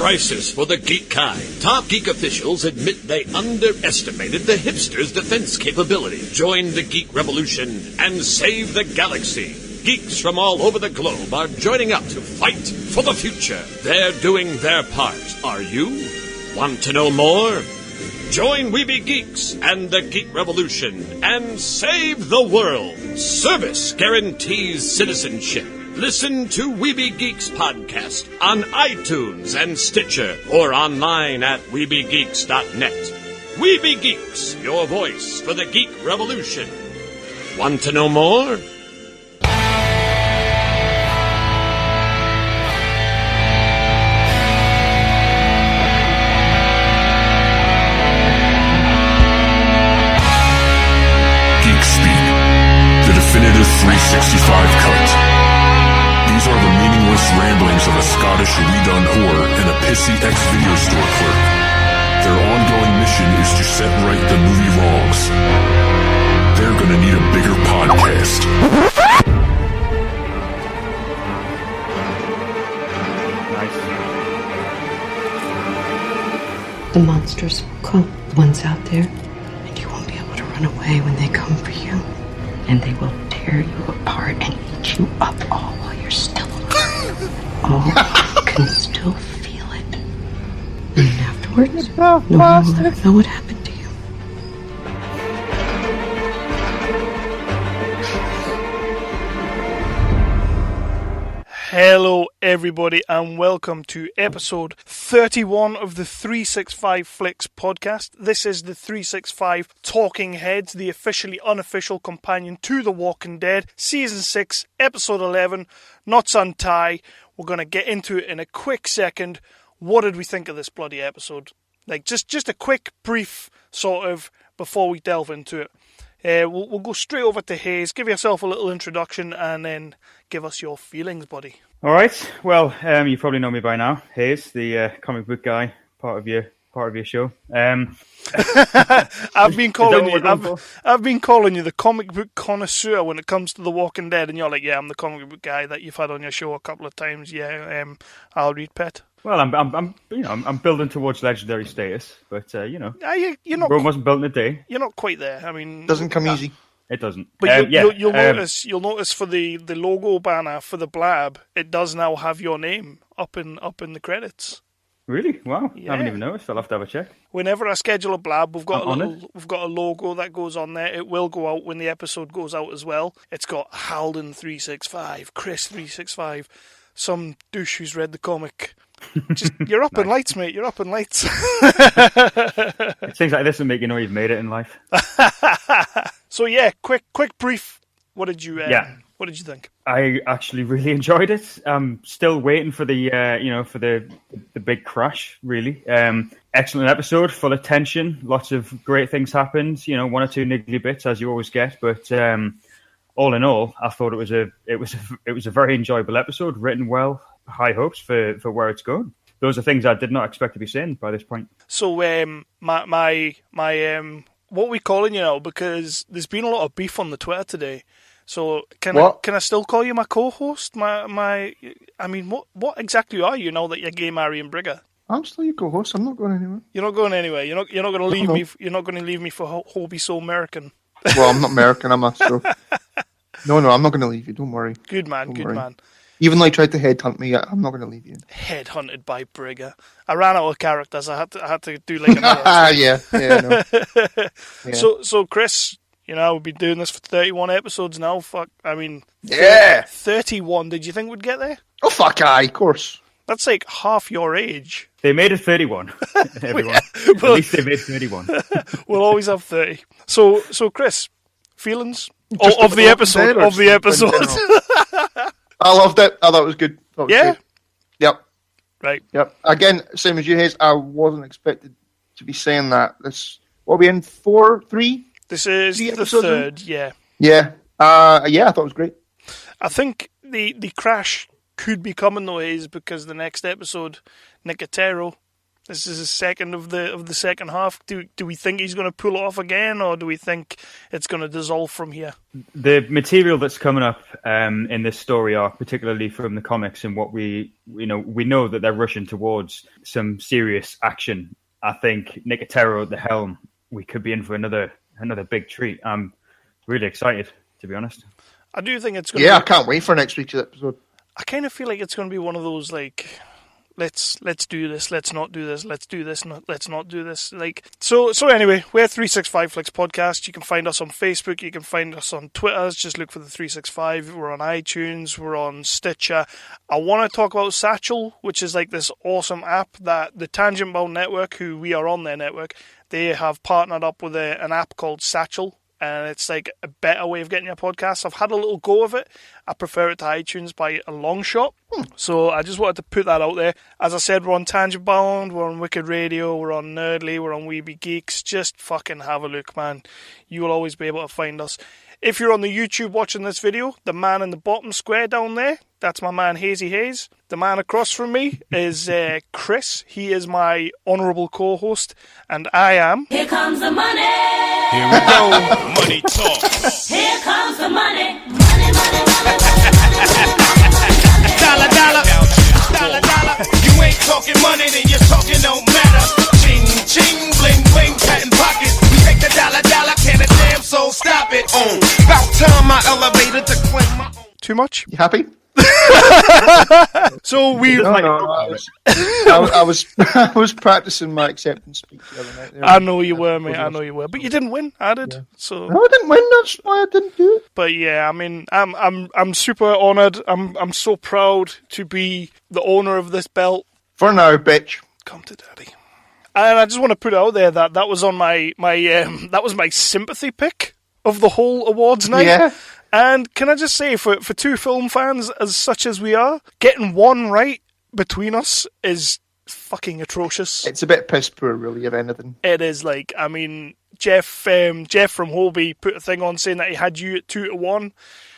crisis for the geek kind. Top geek officials admit they underestimated the hipsters' defense capability. Join the geek revolution and save the galaxy. Geeks from all over the globe are joining up to fight for the future. They're doing their part. Are you? Want to know more? Join We Be Geeks and the Geek Revolution and save the world. Service guarantees citizenship. Listen to We Be Geeks podcast on iTunes and Stitcher or online at webegeeks.net. We Be Geeks, your voice for the Geek Revolution. Want to know more? Definitive 365 cut. These are the meaningless ramblings of a Scottish redone whore and a pissy ex-video store clerk. Their ongoing mission is to set right the movie wrongs. They're gonna need a bigger podcast. The monsters will come, the ones out there, and you won't be able to run away when they come for you. And they will tear you apart and eat you up all while you're still alive. All you can still feel it. And then afterwards, no one will ever know what happened to you. Hello everybody and welcome to episode 31 of the 365Flicks podcast. This is the 365 Talking Heads, the officially unofficial companion to The Walking Dead, Season 6, Episode 11, Knots Untie. We're going to get into it in a quick second. What did we think of this bloody episode? Like, just a quick, brief sort of before we delve into it. We'll go straight over to Haze. Give yourself a little introduction and then give us your feelings, buddy. All right. Well, you probably know me by now, Haze, the comic book guy, part of your show. I've been calling you the comic book connoisseur when it comes to The Walking Dead, and you're like, yeah, I'm the comic book guy that you've had on your show a couple of times. Yeah, I'll read pet. Well, I'm building towards legendary status, but you're not. Rome wasn't built in a day. You're not quite there. I mean, doesn't come easy. It doesn't. But you'll notice for the logo banner for the Blab, it does now have your name up in the credits. Really? Wow! Yeah. I haven't even noticed. I'll have to have a check. Whenever I schedule a Blab, we've got a logo that goes on there. It will go out when the episode goes out as well. It's got Halden 365, Chris 365, some douche who's read the comic. You're up in lights, mate. You're up in lights. It seems like this will make you know you've made it in life. So yeah, quick brief. What did you think? I actually really enjoyed it. I'm still waiting for the for the big crash. Really, excellent episode, full of tension. Lots of great things happened. One or two niggly bits as you always get, but all in all, I thought it was a very enjoyable episode, written well. High hopes for where it's going. Those are things I did not expect to be saying by this point. So my what are we calling you now? Because there's been a lot of beef on the Twitter today. So can I still call you my co-host? What exactly are you now that you're gay, marry, and Brigger? I'm still your co-host. I'm not going anywhere. You're not going anywhere. You're not going to leave me. You're not going to leave me for Hobie So American. Well, I'm not American. I'm a so. No, I'm not going to leave you. Don't worry. Good man. Man. Even though he tried to headhunt me, I'm not going to leave you. Headhunted by Brigger. I ran out of characters. I had to do like another. Yeah. No. Yeah. So Chris, we've been doing this for 31 episodes now. Fuck, I mean, yeah, 31. Did you think we'd get there? Oh fuck, aye, of course. That's like half your age. They made it 31. Everyone. At least they made 31. We'll always have 30. So Chris, feelings of the episode. I loved it. I thought it was good. Yeah? Good. Yep. Right. Yep. Again, same as you, Hayes. I wasn't expected to be saying that. What are we in? 3? This is the third, yeah. Yeah. I thought it was great. I think the crash could be coming though, Hayes, because the next episode, Nicotero This is his second of the second half. Do we think he's going to pull it off again, or do we think it's going to dissolve from here? The material that's coming up in this story arc, particularly from the comics, and what we know that they're rushing towards some serious action. I think Nicotero at the helm, we could be in for another big treat. I'm really excited, to be honest. I do think it's going. Yeah, I can't wait for next week's episode. I kind of feel like it's going to be one of those like, let's do this, let's not do this, let's do this, let's not do this. Like so anyway, we're 365Flicks podcast. You can find us on Facebook, you can find us on Twitter. Just look for the 365. We're on iTunes, we're on Stitcher. I want to talk about Satchel, which is like this awesome app that the Tangent Bound Network, who we are on their network, they have partnered up with an app called Satchel. And it's like a better way of getting your podcasts. I've had a little go of it. I prefer it to iTunes by a long shot. So I just wanted to put that out there. As I said, we're on Tangent Bound, we're on Wicked Radio, we're on Nerdly, we're on Be Geeks. Just fucking have a look, man. You will always be able to find us. If you're on the YouTube watching this video, the man in the bottom square down there, that's my man Hazy Haze. The man across from me is Chris. He is my honourable co-host, and I am... Here comes the money! Here we go. Money talk. Here comes the money! Money, money, money, Dollar, dollar. Dollar, dollar. You ain't talking money, then your talking don't matter. Ching, ching, bling, bling, patent pockets. We take the dollar, dollar, can a damn soul stop it. About time I elevated to claim my own. Too much? You happy? So we... No, I was practicing my acceptance speech the other night. I know you were, mate. I know you were, but you didn't win. I did. Yeah. So no, I didn't win. That's why I didn't do it. But yeah, I mean, I'm super honoured. I'm so proud to be the owner of this belt. For now, bitch. Come to daddy. And I just want to put it out there that was on my that was my sympathy pick of the whole awards night. Yeah. And can I just say, for two film fans as such as we are, getting one right between us is fucking atrocious. It's a bit piss poor, really, if anything. It is. Like, I mean, Jeff from Hobie put a thing on saying that he had you at 2-1.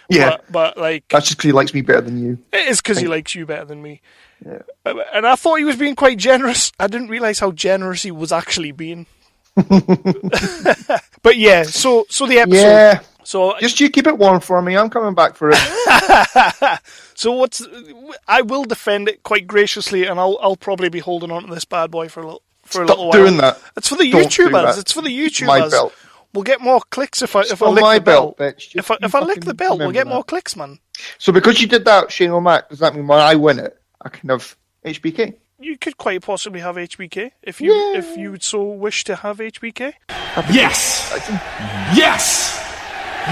Yeah. But like... That's just because he likes me better than you. It is because he likes you better than me. Yeah. And I thought he was being quite generous. I didn't realise how generous he was actually being. But yeah, so the episode... Yeah. So just you keep it warm for me. I'm coming back for it. So I will defend it quite graciously, and I'll probably be holding on to this bad boy for a little while. Stop doing that. It's for the Don't YouTubers. It's for the YouTubers. My belt. We'll get more clicks if I lick my the belt. Bitch. If I lick the belt, we'll get more clicks, man. So because you did that, Shane O'Mac, does that mean when I win it, I can have HBK? You could quite possibly have HBK if you would so wish to have HBK. Yes. Yes.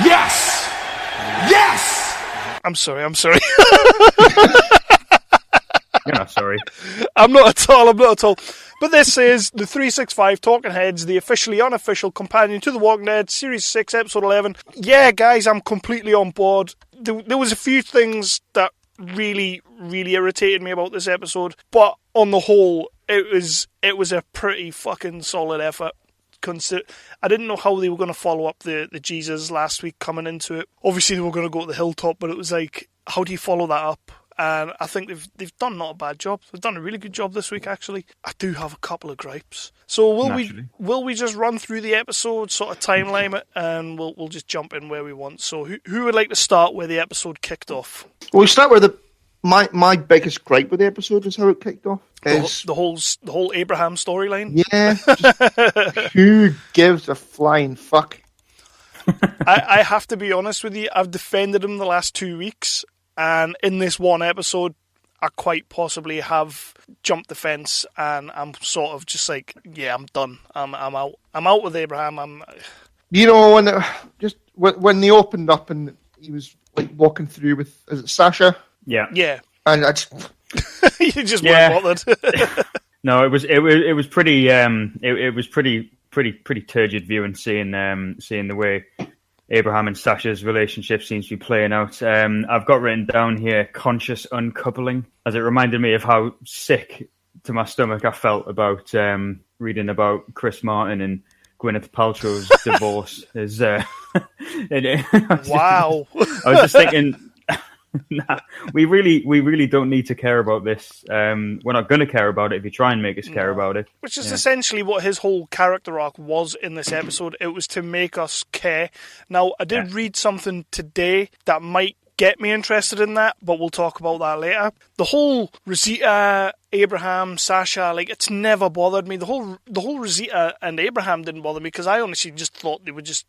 Yes! Yes! I'm sorry. You're not sorry. I'm not at all. But this is the 365 Talking Heads, the officially unofficial companion to The Walking Dead, Series 6, Episode 11. Yeah, guys, I'm completely on board. There was a few things that really, really irritated me about this episode, but on the whole, it was a pretty fucking solid effort. I didn't know how they were going to follow up the Jesus last week coming into it. Obviously, they were going to go to the hilltop, but it was like, how do you follow that up? And I think they've done not a bad job. They've done a really good job this week, actually. I do have a couple of gripes. So will we just run through the episode, sort of timeline it, and we'll just jump in where we want. So who would like to start where the episode kicked off? Well, we start with my biggest gripe with the episode is how it kicked off. The whole Abraham storyline? Yeah. Who gives a flying fuck? I have to be honest with you, I've defended him the last 2 weeks, and in this one episode, I quite possibly have jumped the fence, and I'm sort of just like, yeah, I'm done. I'm out. I'm out with Abraham. You know, when they opened up and he was like walking through with, is it Sasha? Yeah. And I just... You just weren't bothered. No, it was pretty pretty turgid viewing, seeing the way Abraham and Sasha's relationship seems to be playing out. I've got written down here conscious uncoupling, as it reminded me of how sick to my stomach I felt about reading about Chris Martin and Gwyneth Paltrow's divorce. Wow. I was just thinking, Nah, we really don't need to care about this. We're not going to care about it if you try and make us care about it. Which is essentially what his whole character arc was in this episode. It was to make us care. Now, I did read something today that might get me interested in that, but we'll talk about that later. The whole Rosita, Abraham, Sasha, like, it's never bothered me. The whole Rosita and Abraham didn't bother me because I honestly just thought they were just,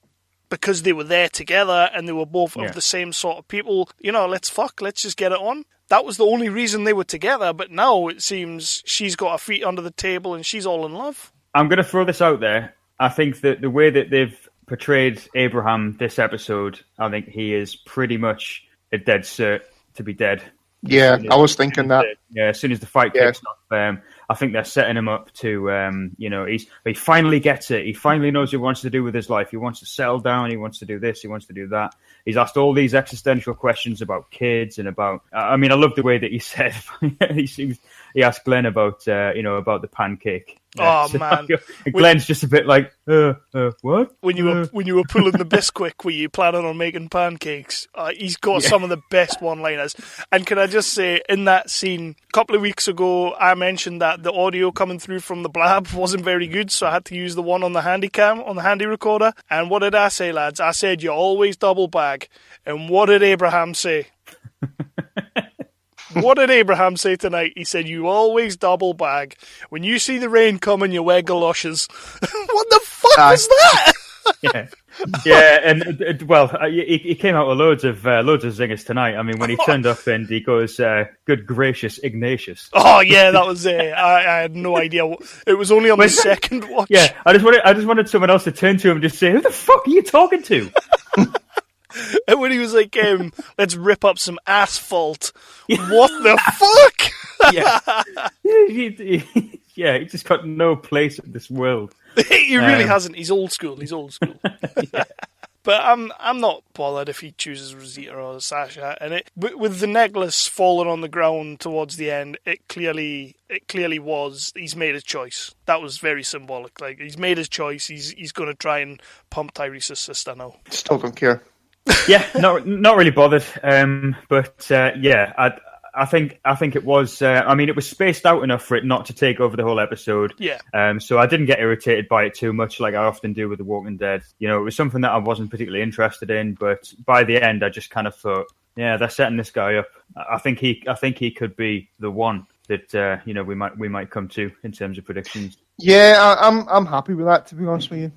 because they were there together and they were both of the same sort of people, let's just get it on. That was the only reason they were together, but now it seems she's got her feet under the table and she's all in love. I'm going to throw this out there. I think that the way that they've portrayed Abraham this episode, I think he is pretty much a dead cert to be dead. Yeah, I was thinking that. Yeah, as soon as the fight kicks off, I think they're setting him up to, he finally gets it. He finally knows what he wants to do with his life. He wants to settle down. He wants to do this. He wants to do that. He's asked all these existential questions about kids and about. I love the way that he said. He asked Glenn about, about the pancake. Man, Glenn's just a bit like, what? When you were pulling the Bisquick, were you planning on making pancakes? He's got some of the best one-liners. And can I just say, in that scene, a couple of weeks ago, I mentioned that the audio coming through from the Blab wasn't very good, so I had to use the one on the handy cam, on the handy recorder. And what did I say, lads? I said, you always double bag. And what did Abraham say? What did Abraham say tonight? He said, you always double bag. When you see the rain coming, you wear galoshes. What the fuck was that? He came out with loads of zingers tonight. When he turned up and he goes, good gracious Ignatius. Oh, yeah, that was it. I had no idea. It was only on the second watch. Yeah, I just wanted someone else to turn to him and just say, who the fuck are you talking to? And when he was like, let's rip up some asphalt. What the fuck? He just got no place in this world. He really hasn't. He's old school. Yeah. But I'm not bothered if he chooses Rosita or Sasha. And with the necklace falling on the ground towards the end, it clearly was. He's made his choice. That was very symbolic. Like, he's made his choice. He's going to try and pump Tyrese's sister now. Still don't care. Yeah, not really bothered. I think it was. It was spaced out enough for it not to take over the whole episode. Yeah. So I didn't get irritated by it too much, like I often do with The Walking Dead. It was something that I wasn't particularly interested in, but by the end, I just kind of thought, yeah, they're setting this guy up. I think he could be the one that we might come to in terms of predictions. Yeah, I'm happy with that, to be honest with you.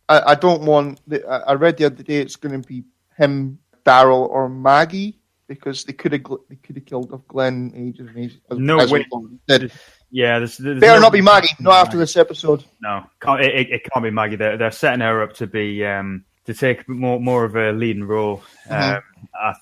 I don't want. I read the other day it's going to be him, Daryl, or Maggie, because they could have killed off Glenn ages and ages. No way. Yeah, there's better not be Maggie. Not after this episode. No, it can't be Maggie. They're setting her up to be to take more of a leading role. I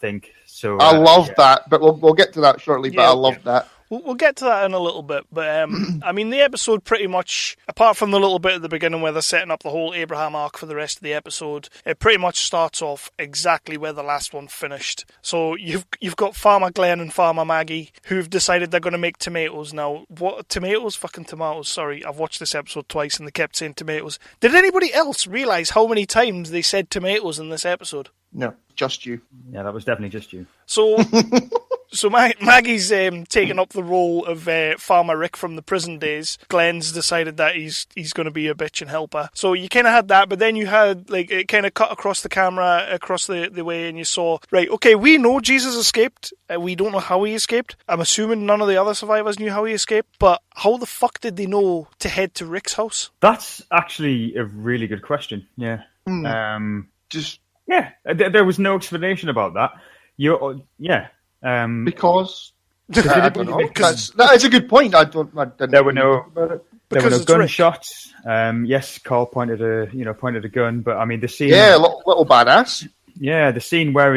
think so. I love that, but we'll get to that shortly. But I love that. We'll get to that in a little bit, but the episode pretty much, apart from the little bit at the beginning where they're setting up the whole Abraham arc for the rest of the episode, it pretty much starts off exactly where the last one finished. So you've got Farmer Glenn and Farmer Maggie who've decided they're going to make tomatoes now. What tomatoes? Fucking tomatoes. Sorry, I've watched this episode twice and they kept saying tomatoes. Did anybody else realise how many times they said tomatoes in this episode? No, just you. Yeah, that was definitely just you. So Maggie's taken up the role of Farmer Rick from the prison days. Glenn's decided that he's going to be a bitch and help her. So you kind of had that, but then you had, like, it kind of cut across the camera, across the way, and you saw, right, okay, we know Jesus escaped. We don't know how he escaped. I'm assuming none of the other survivors knew how he escaped, but how the fuck did they know to head to Rick's house? That's actually a really good question, yeah. Yeah, there was no explanation about that. Because I don't know. That is a good point. There were no gunshots. Yes, Carl pointed a gun, but the scene. Yeah, little badass. Yeah, the scene where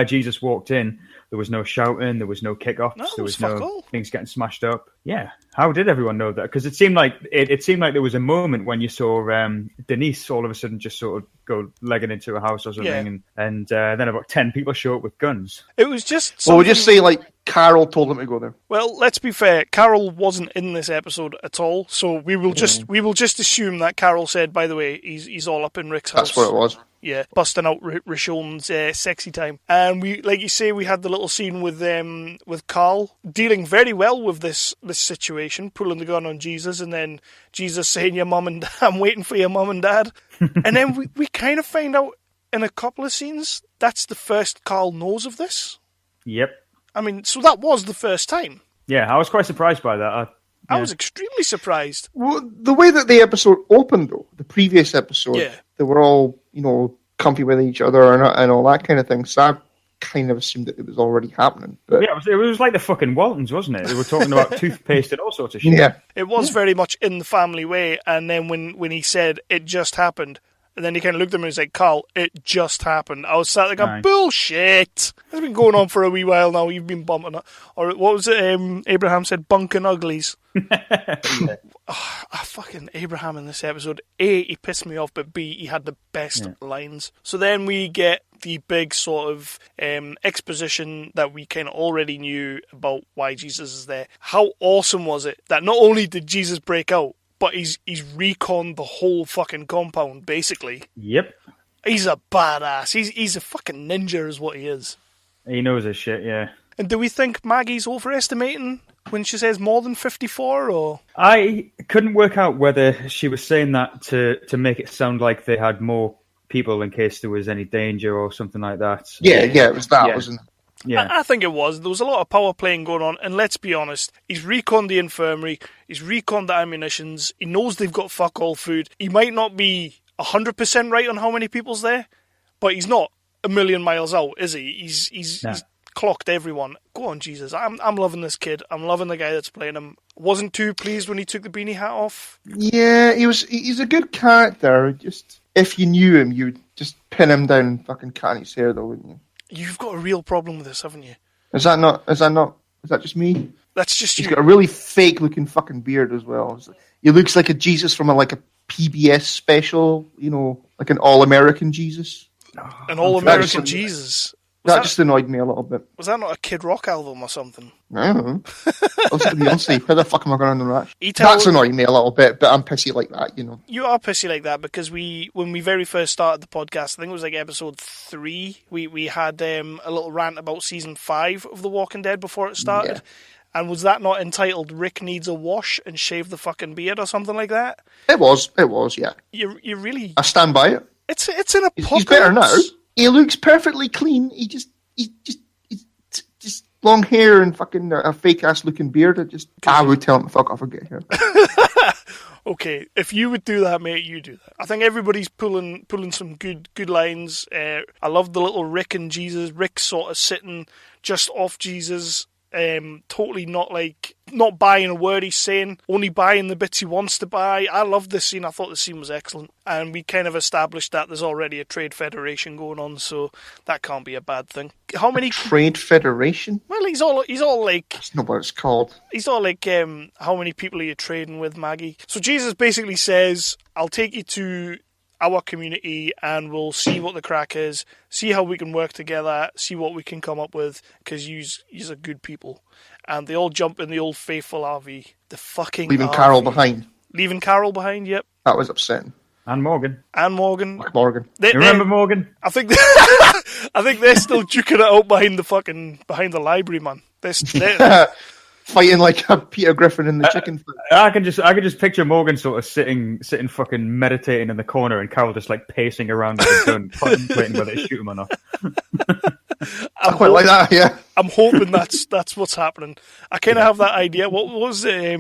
Jesus walked in. There was no shouting. There was no kickoffs. There was no things getting smashed up. Yeah, how did everyone know that? Because it seemed like there was a moment when you saw Denise all of a sudden just sort of go legging into a house or something, and then about 10 people show up with guns. It was just. Well, we'll just say like Carol told them to go there. Well, let's be fair. Carol wasn't in this episode at all, so we will just assume that Carol said, "By the way, he's all up in Rick's house." That's what it was. Yeah, busting out Rishon's sexy time. And we, like you say, we had the little scene with Carl dealing very well with this situation, pulling the gun on Jesus, and then Jesus saying, "Your mum and I'm waiting for your mum and dad." And then we kind of find out in a couple of scenes that's the first Carl knows of this. Yep. I mean, so that was the first time. Yeah, I was quite surprised by that. I was extremely surprised. Well, the way that the episode opened, though, the previous episode, they were all, comfy with each other and all that kind of thing. So I kind of assumed that it was already happening. But... yeah, it was like the fucking Waltons, wasn't it? They were talking about toothpaste and all sorts of shit. Yeah. It was very much in the family way. And then when he said it just happened, and then he kind of looked at me and was like, "Carl, it just happened." I was sat there going, "Bullshit! It's been going on for a wee while now. You've been bumping it." Or what was it? Abraham said, "Bunking uglies." Yeah. Fucking Abraham in this episode. A, he pissed me off, but B, he had the best lines. So then we get the big sort of exposition that we kind of already knew about why Jesus is there. How awesome was it that not only did Jesus break out, but he's reconned the whole fucking compound, basically. Yep. He's a badass. He's a fucking ninja is what he is. He knows his shit, yeah. And do we think Maggie's overestimating when she says more than 54, or...? I couldn't work out whether she was saying that to make it sound like they had more people in case there was any danger or something like that. Yeah, it was that, wasn't it? Yeah. I think it was. There was a lot of power playing going on, and let's be honest, he's reconned the infirmary, he's reconned the ammunitions, he knows they've got fuck all food. He might not be 100% right on how many people's there, but he's not a million miles out, is he? He's clocked everyone. Go on, Jesus. I'm loving this kid. I'm loving the guy that's playing him. Wasn't too pleased when he took the beanie hat off. Yeah, he's a good character. Just if you knew him, you'd just pin him down and fucking cut his hair, though, wouldn't you? You've got a real problem with this, haven't you? Is that just me? That's just you. He's got a really fake looking fucking beard as well. He looks like a Jesus from a PBS special, like an all-American Jesus. An all-American Jesus? That just annoyed me a little bit. Was that not a Kid Rock album or something? I don't know. Listen to Beyonce. How the fuck am I going to know that? That's annoying me a little bit, but I'm pissy like that, You are pissy like that because when we very first started the podcast, I think it was like episode 3, we had a little rant about season 5 of The Walking Dead before it started. Yeah. And was that not entitled "Rick Needs a Wash and Shave the Fucking Beard" or something like that? It was, yeah. You really... I stand by it. It's an apocalypse. He's better now. He looks perfectly clean. He's just long hair and fucking a fake ass looking beard. I would tell him to fuck off and get here. Okay, if you would do that, mate, you do that. I think everybody's pulling some good lines. I love the little Rick and Jesus. Rick sort of sitting just off Jesus. Totally not buying a word he's saying, only buying the bits he wants to buy. I love this scene. I thought the scene was excellent, and we kind of established that there's already a trade federation going on, so that can't be a bad thing. How many trade federation? Well, he's all like, that's not what it's called. He's all like, how many people are you trading with, Maggie? So Jesus basically says, "I'll take you to our community and we'll see what the crack is, see how we can work together, see what we can come up with, because you's are good people." And they all jump in the old faithful RV. The fucking Leaving RV. Carol behind. Leaving Carol behind, yep. That was upsetting. And Morgan. Morgan. Remember Morgan? I think they're still duking it out behind the library, man. They're fighting like a Peter Griffin in the chicken fight. I can just picture Morgan sort of sitting fucking meditating in the corner and Carol just like pacing around with a gun, contemplating whether to shoot him or not. I quite like that, yeah. I'm hoping that's what's happening. I kind of have that idea. What was it?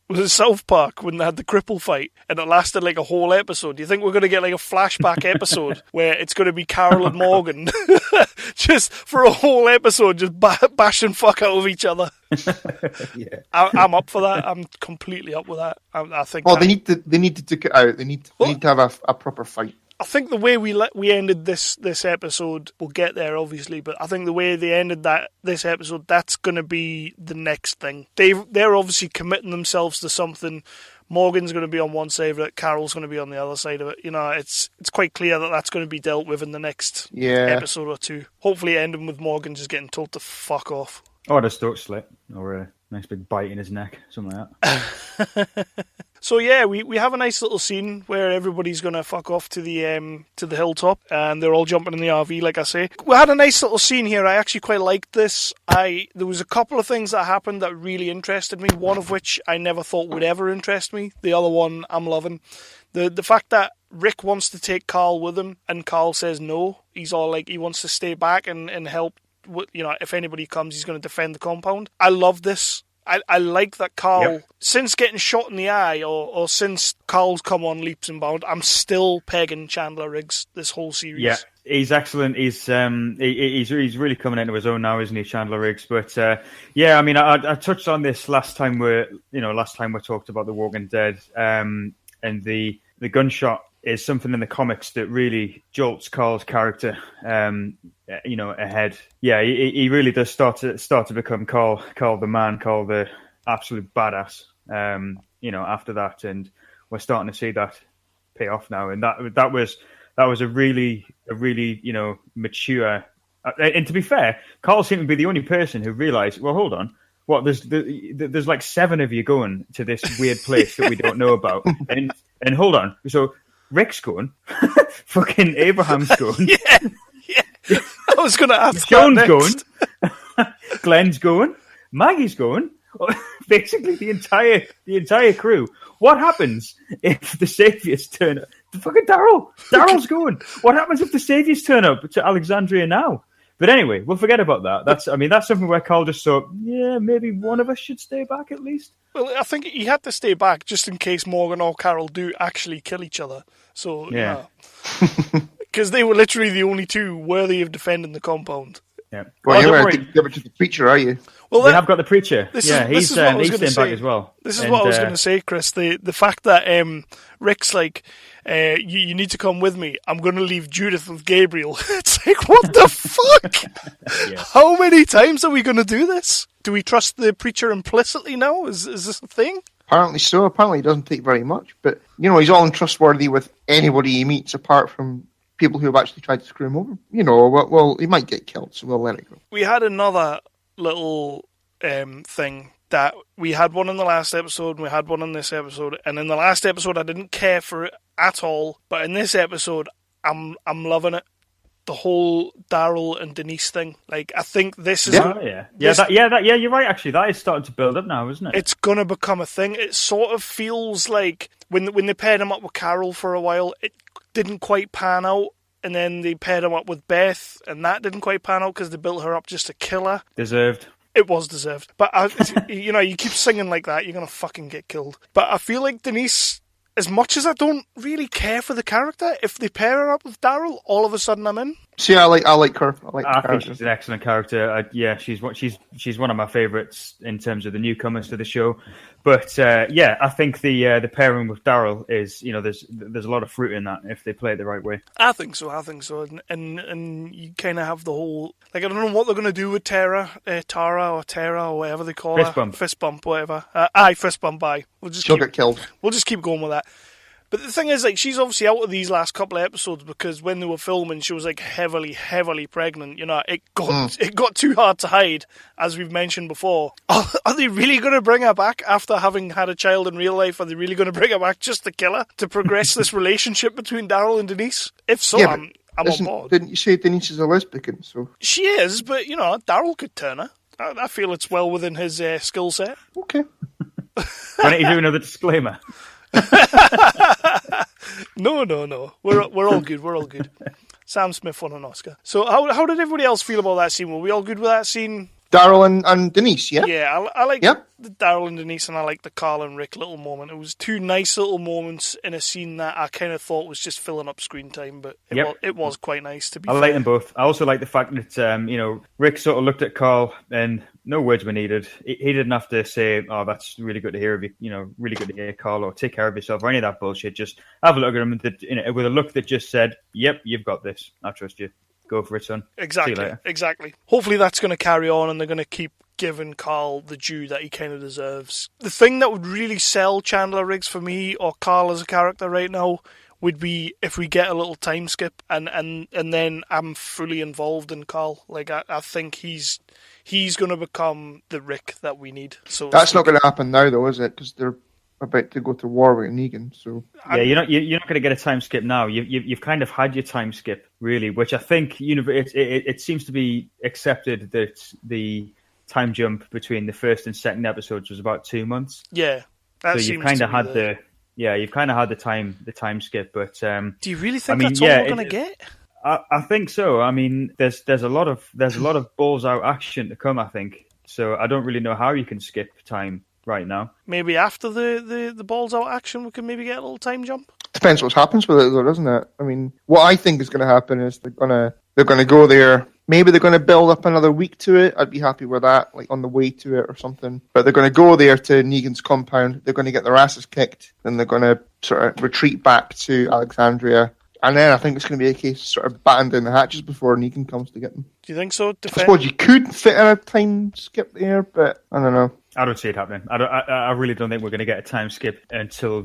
Was it South Park when they had the cripple fight and it lasted like a whole episode? Do you think we're going to get like a flashback episode where it's going to be Carol and Morgan just for a whole episode just bashing fuck out of each other? Yeah, I'm up for that. I'm completely up with that. I think. Well, they need to take it out. They need to have a proper fight. I think the way we ended this episode, we'll get there obviously, but I think the way they ended this episode, that's going to be the next thing. They're obviously committing themselves to something. Morgan's going to be on one side of it, Carol's going to be on the other side of it. It's quite clear that that's going to be dealt with in the next episode or two. Hopefully ending with Morgan just getting told to fuck off. Or a throat slit, or a nice big bite in his neck, something like that. So yeah, we have a nice little scene where everybody's gonna fuck off to the hilltop, and they're all jumping in the RV, like I say. We had a nice little scene here. I actually quite liked this. There was a couple of things that happened that really interested me. One of which I never thought would ever interest me. The other one I'm loving. The fact that Rick wants to take Carl with him, and Carl says no. He's all like, he wants to stay back and help. You know, if anybody comes, he's going to defend the compound. I love this. I like that Carl, since getting shot in the eye, or since Carl's come on leaps and bounds, I'm still pegging Chandler Riggs this whole series. Yeah, he's excellent. He's really coming into his own now, isn't he, Chandler Riggs? But yeah, I mean, I touched on this last time we talked about The Walking Dead, and the gunshot is something in the comics that really jolts Carl's character, ahead. Yeah, he really does start to become Carl the man, Carl the absolute badass. After that, and we're starting to see that pay off now. And that was a really mature. And to be fair, Carl seemed to be the only person who realised, well, hold on. What, there's like 7 of you going to this weird place that we don't know about, and hold on, so Rick's going, fucking Abraham's going, yeah. I was going to ask. John's going, Glenn's going, Maggie's going, basically the entire crew. What happens if the Saviors turn up? The fucking Daryl's going. What happens if the Saviors turn up to Alexandria now? But anyway, we'll forget about that. That's something where Carl just thought, yeah, maybe one of us should stay back at least. Well, I think he had to stay back just in case Morgan or Carol do actually kill each other. So, yeah. Because they were literally the only two worthy of defending the compound. Yeah. Well, you're going to give it to the preacher, are you? Well, we have got the preacher. He's staying back as well. This is what I was going to say, Chris. The fact that Rick's like, you need to come with me. I'm going to leave Judith with Gabriel. It's like, what the fuck? Yeah. How many times are we going to do this? Do we trust the preacher implicitly now? Is this a thing? Apparently so. Apparently he doesn't take very much. But, he's all untrustworthy with anybody he meets apart from people who have actually tried to screw him over. Well, he might get killed, so we'll let it go. We had another little thing that we had one in the last episode and we had one in this episode, and in the last episode I didn't care for it at all, but in this episode I'm loving it. The whole Daryl and Denise thing. Like, I think this is you're right, actually. That is starting to build up now, isn't it? It's gonna become a thing. It sort of feels like when they paired him up with Carol for a while, it didn't quite pan out. And then they paired him up with Beth, and that didn't quite pan out because they built her up just to kill her. Deserved. It was deserved. But, you keep singing like that, you're going to fucking get killed. But I feel like Denise, as much as I don't really care for the character, if they pair her up with Daryl, all of a sudden I'm in. See, I like her. I think she's an excellent character. She's one of my favourites in terms of the newcomers to the show. But I think the pairing with Daryl is, there's a lot of fruit in that if they play it the right way. I think so. And you kind of have the whole, like, I don't know what they're going to do with Tara or whatever they call her. Fist bump, whatever. Fist bump. She'll get killed. We'll just keep going with that. But the thing is, like, she's obviously out of these last couple of episodes because when they were filming, she was like heavily, heavily pregnant. It got too hard to hide, as we've mentioned before. Are they really going to bring her back after having had a child in real life? Are they really going to bring her back just to kill her to progress this relationship between Daryl and Denise? If so, I'm on board. Didn't you say Denise is a lesbian? So she is, but Daryl could turn her. I feel it's well within his skill set. Okay. Why don't you do another disclaimer? No. We're all good. We're all good. Sam Smith won an Oscar. So how did everybody else feel about that scene? Were we all good with that scene? Daryl and Denise, yeah? Yeah, I like the Daryl and Denise, and I like the Carl and Rick little moment. It was two nice little moments in a scene that I kind of thought was just filling up screen time, but it was quite nice to be fair. I like them both. I also like the fact that, Rick sort of looked at Carl and no words were needed. He didn't have to say, oh, that's really good to hear of you, really good to hear, Carl, or take care of yourself, or any of that bullshit. Just have a look at him with a look that just said, yep, you've got this. I trust you. Go for it, son. Exactly. Hopefully that's going to carry on and they're going to keep giving Carl the due that he kind of deserves. The thing that would really sell Chandler Riggs for me, or Carl as a character right now, would be if we get a little time skip and then I'm fully involved in Carl. Like, I think he's going to become the Rick that we need. So that's not going to happen now, though, is it? Because about to go to war with Negan. So yeah, you're not going to get a time skip now. You've kind of had your time skip, really, which I think it seems to be accepted that the time jump between the first and second episodes was about 2 months. Yeah, so you've kind of had you've kind of had the time skip. But do you really think that's all we're going to get? I think so. I mean, there's a lot of balls out action to come, I think. So I don't really know how you can skip time right now. Maybe after the balls out action, we can maybe get a little time jump. Depends what happens with it, though, doesn't it? I mean, what I think is going to happen is they're gonna go there. Maybe they're going to build up another week to it. I'd be happy with that, like on the way to it or something. But they're going to go there to Negan's compound. They're going to get their asses kicked. Then they're going to sort of retreat back to Alexandria. And then I think it's going to be a case of sort of batting down the hatches before Negan comes to get them. Do you think so? I suppose you could fit in a time skip there, but I don't know. I don't see it happening. I really don't think we're going to get a time skip until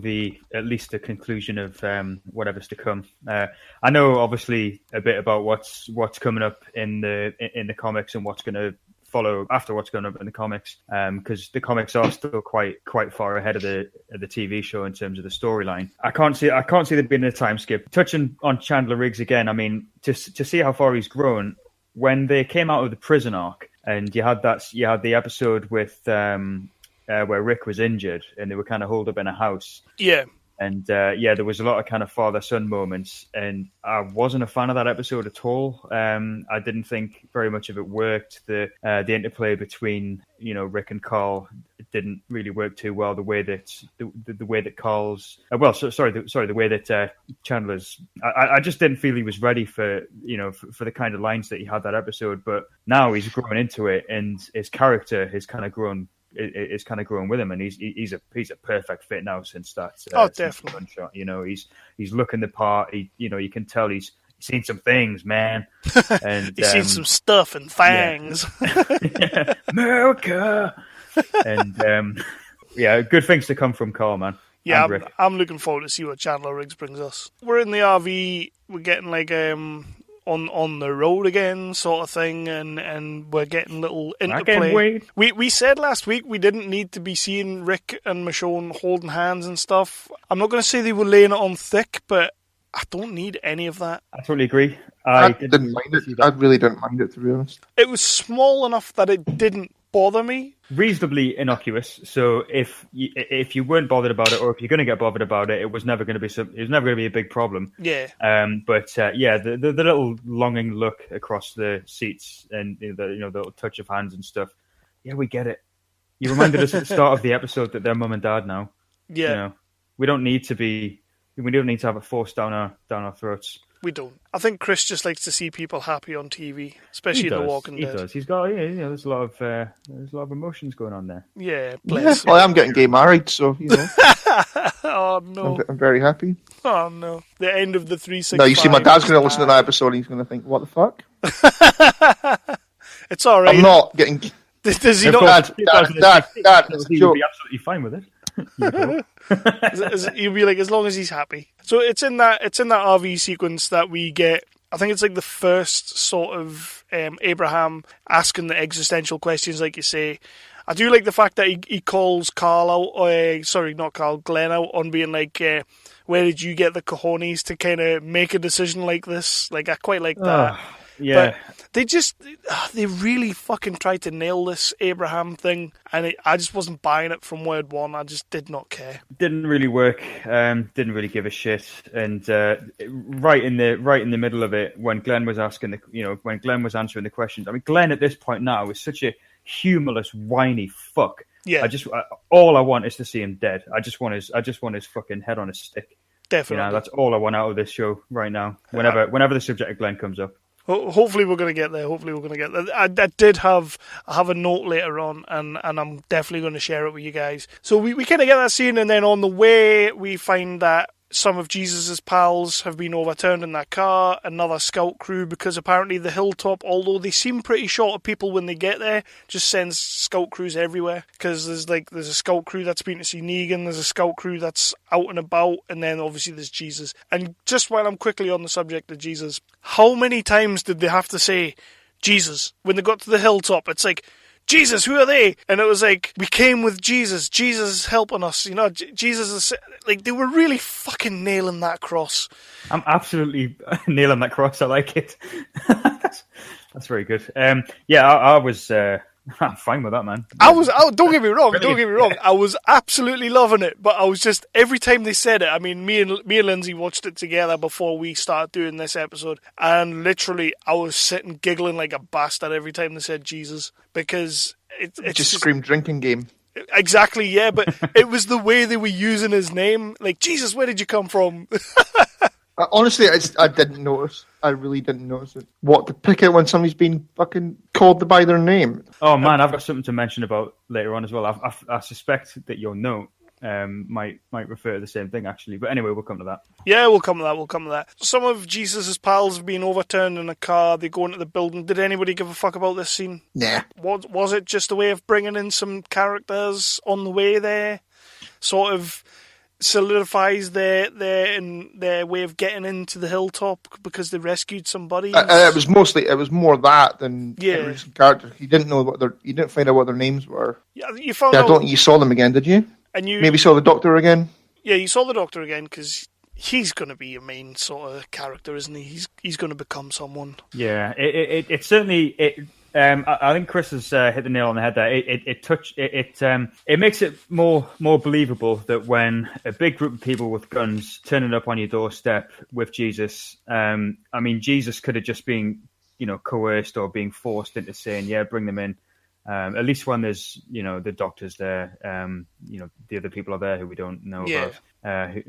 at least the conclusion of whatever's to come. I know obviously a bit about what's coming up in the comics and what's going to follow after what's going up in the comics, because the comics are still quite far ahead of the TV show in terms of the storyline. I can't see there being a time skip. Touching on Chandler Riggs again, I mean, to see how far he's grown. When they came out of the prison arc, and you had the episode with where Rick was injured, and they were kind of holed up in a house. Yeah. And there was a lot of kind of father-son moments, and I wasn't a fan of that episode at all. I didn't think very much of it worked. The interplay between Rick and Carl didn't really work too well. The way that Carl's the way that Chandler's. I just didn't feel he was ready for the kind of lines that he had that episode. But now he's growing into it, and his character has kind of grown. It's kind of growing with him, and he's a perfect fit now since that. Definitely. Gunshot. He's looking the part. You can tell he's seen some things, man. And he's seen some stuff and fangs. Yeah. America. And good things to come from Carl, man. Yeah, I'm looking forward to see what Chandler Riggs brings us. We're in the RV. We're getting like on the road again sort of thing, and we're getting little interplay. We said last week we didn't need to be seeing Rick and Michonne holding hands and stuff. I'm not going to say they were laying it on thick, but I don't need any of that. I totally agree. I didn't mind it. I really didn't mind it, to be honest. It was small enough that it didn't bother me. Reasonably innocuous. So if you weren't bothered about it, or if you're going to get bothered about it, it was never going to be a big problem. Yeah. The little longing look across the seats, and the little touch of hands and stuff. Yeah, we get it. You reminded us at the start of the episode that they're mum and dad now. Yeah. We don't need to have it forced down our throats. We don't. I think Chris just likes to see people happy on TV, especially in The Walking Dead. He does. He's got there's a lot of emotions going on there. Yeah, bless. Well, I'm getting gay married, so Oh no! I'm very happy. Oh no! The end of the 365. No, you see, my dad's going to listen to that episode. And he's going to think, "What the fuck?" It's all right. I'm not getting. Does he not? Dad. He'll be absolutely fine with it. He'll be like, as long as he's happy. So it's in that RV sequence that we get. I think it's like the first sort of Abraham asking the existential questions, like you say. I do like the fact that he calls Carl out, Glenn out on being like, where did you get the cojones to kind of make a decision like this? Like, I quite like that. Yeah. But they really fucking tried to nail this Abraham thing, and I just wasn't buying it from word one. I just did not care. Didn't really work. Didn't really give a shit. And right in the middle of it, when Glenn was answering the questions. I mean, Glenn at this point now is such a humorless, whiny fuck. Yeah. All I want is to see him dead. I just want his fucking head on a stick. Definitely. That's all I want out of this show right now. Whenever the subject of Glenn comes up. Hopefully we're going to get there. I did have a note later on, and I'm definitely going to share it with you guys. So we kind of get that scene, and then on the way we find that some of Jesus' pals have been overturned in that car, another scout crew, because apparently the hilltop, although they seem pretty short of people when they get there, just sends scout crews everywhere. Because there's a scout crew that's been to see Negan, there's a scout crew that's out and about, and then obviously there's Jesus. And just while I'm quickly on the subject of Jesus, how many times did they have to say Jesus when they got to the hilltop? It's like, Jesus, who are they? And it was like, we came with Jesus. Jesus is helping us. You know, Jesus is... Like, they were really fucking nailing that cross. I'm absolutely nailing that cross. I like it. That's very good. I was... I'm fine with that, man. Don't get me wrong. Don't get me wrong. I was absolutely loving it, but I was just every time they said it. I mean, me and Lindsay watched it together before we started doing this episode, and literally, I was sitting giggling like a bastard every time they said Jesus, because it's just scream drinking game. Exactly, yeah. But it was the way they were using his name, like Jesus. Where did you come from? Honestly, I didn't notice. I really didn't notice it. What, to pick out when somebody's been fucking called by their name? Oh man, I've got something to mention about later on as well. I suspect that your note might refer to the same thing actually. But anyway, we'll come to that. Yeah, we'll come to that. Some of Jesus' pals have been overturned in a car. They go into the building. Did anybody give a fuck about this scene? Nah. Was it just a way of bringing in some characters on the way there? Sort of solidifies their way of getting into the hilltop because they rescued somebody. It was more that than yeah. Character. You didn't find out what their names were. Yeah, you found out. You saw them again, did you? And you maybe saw the Doctor again. Yeah, you saw the Doctor again because he's going to be a main sort of character, isn't he? He's going to become someone. Yeah, it certainly. I think Chris has hit the nail on the head there. It makes it more believable that when a big group of people with guns turning up on your doorstep with Jesus, I mean, Jesus could have just been, coerced or being forced into saying, yeah, bring them in. At least when there's, the doctors there, the other people are there who we don't know about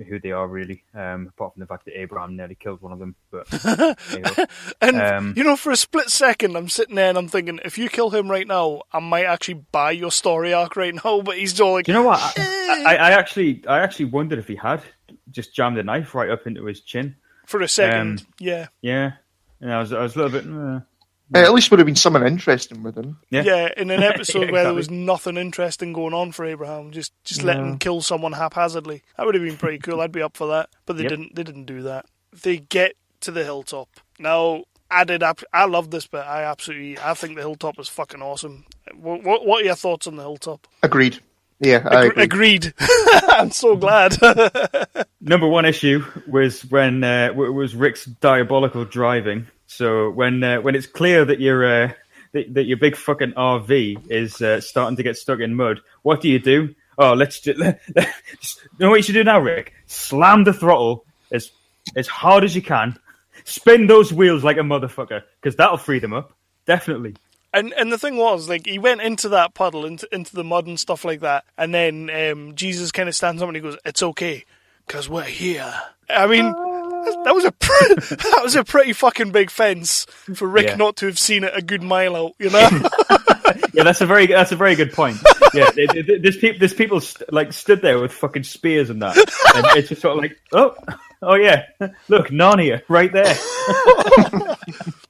who they are really, apart from the fact that Abraham nearly killed one of them. But and for a split second, I'm sitting there and I'm thinking, if you kill him right now, I might actually buy your story arc right now. But he's all like, you know what? I actually wondered if he had just jammed a knife right up into his chin for a second. Yeah. And I was a little bit. At least would have been something interesting with him. Yeah, in an episode where there was nothing interesting going on for Abraham, just let him kill someone haphazardly. That would have been pretty cool. I'd be up for that. But they didn't. They didn't do that. They get to the hilltop. Now, I love this bit. I think the hilltop is fucking awesome. What are your thoughts on the hilltop? Agreed. Yeah, I agree. Agreed. I'm so glad. Number one issue was when was Rick's diabolical driving. So when it's clear that that your big fucking RV is starting to get stuck in mud, what do? Oh, let's just you know what you should do now, Rick? Slam the throttle as hard as you can. Spin those wheels like a motherfucker, because that'll free them up. Definitely. And the thing was, like, he went into that puddle, into the mud and stuff like that, and then Jesus kind of stands up and he goes, "It's okay, because we're here." I mean, that was a pretty fucking big fence for Rick not to have seen it a good mile out, Yeah, that's a very good point. Yeah, there's people stood there with fucking spears and that, and it's just sort of like, oh yeah, look, Narnia right there.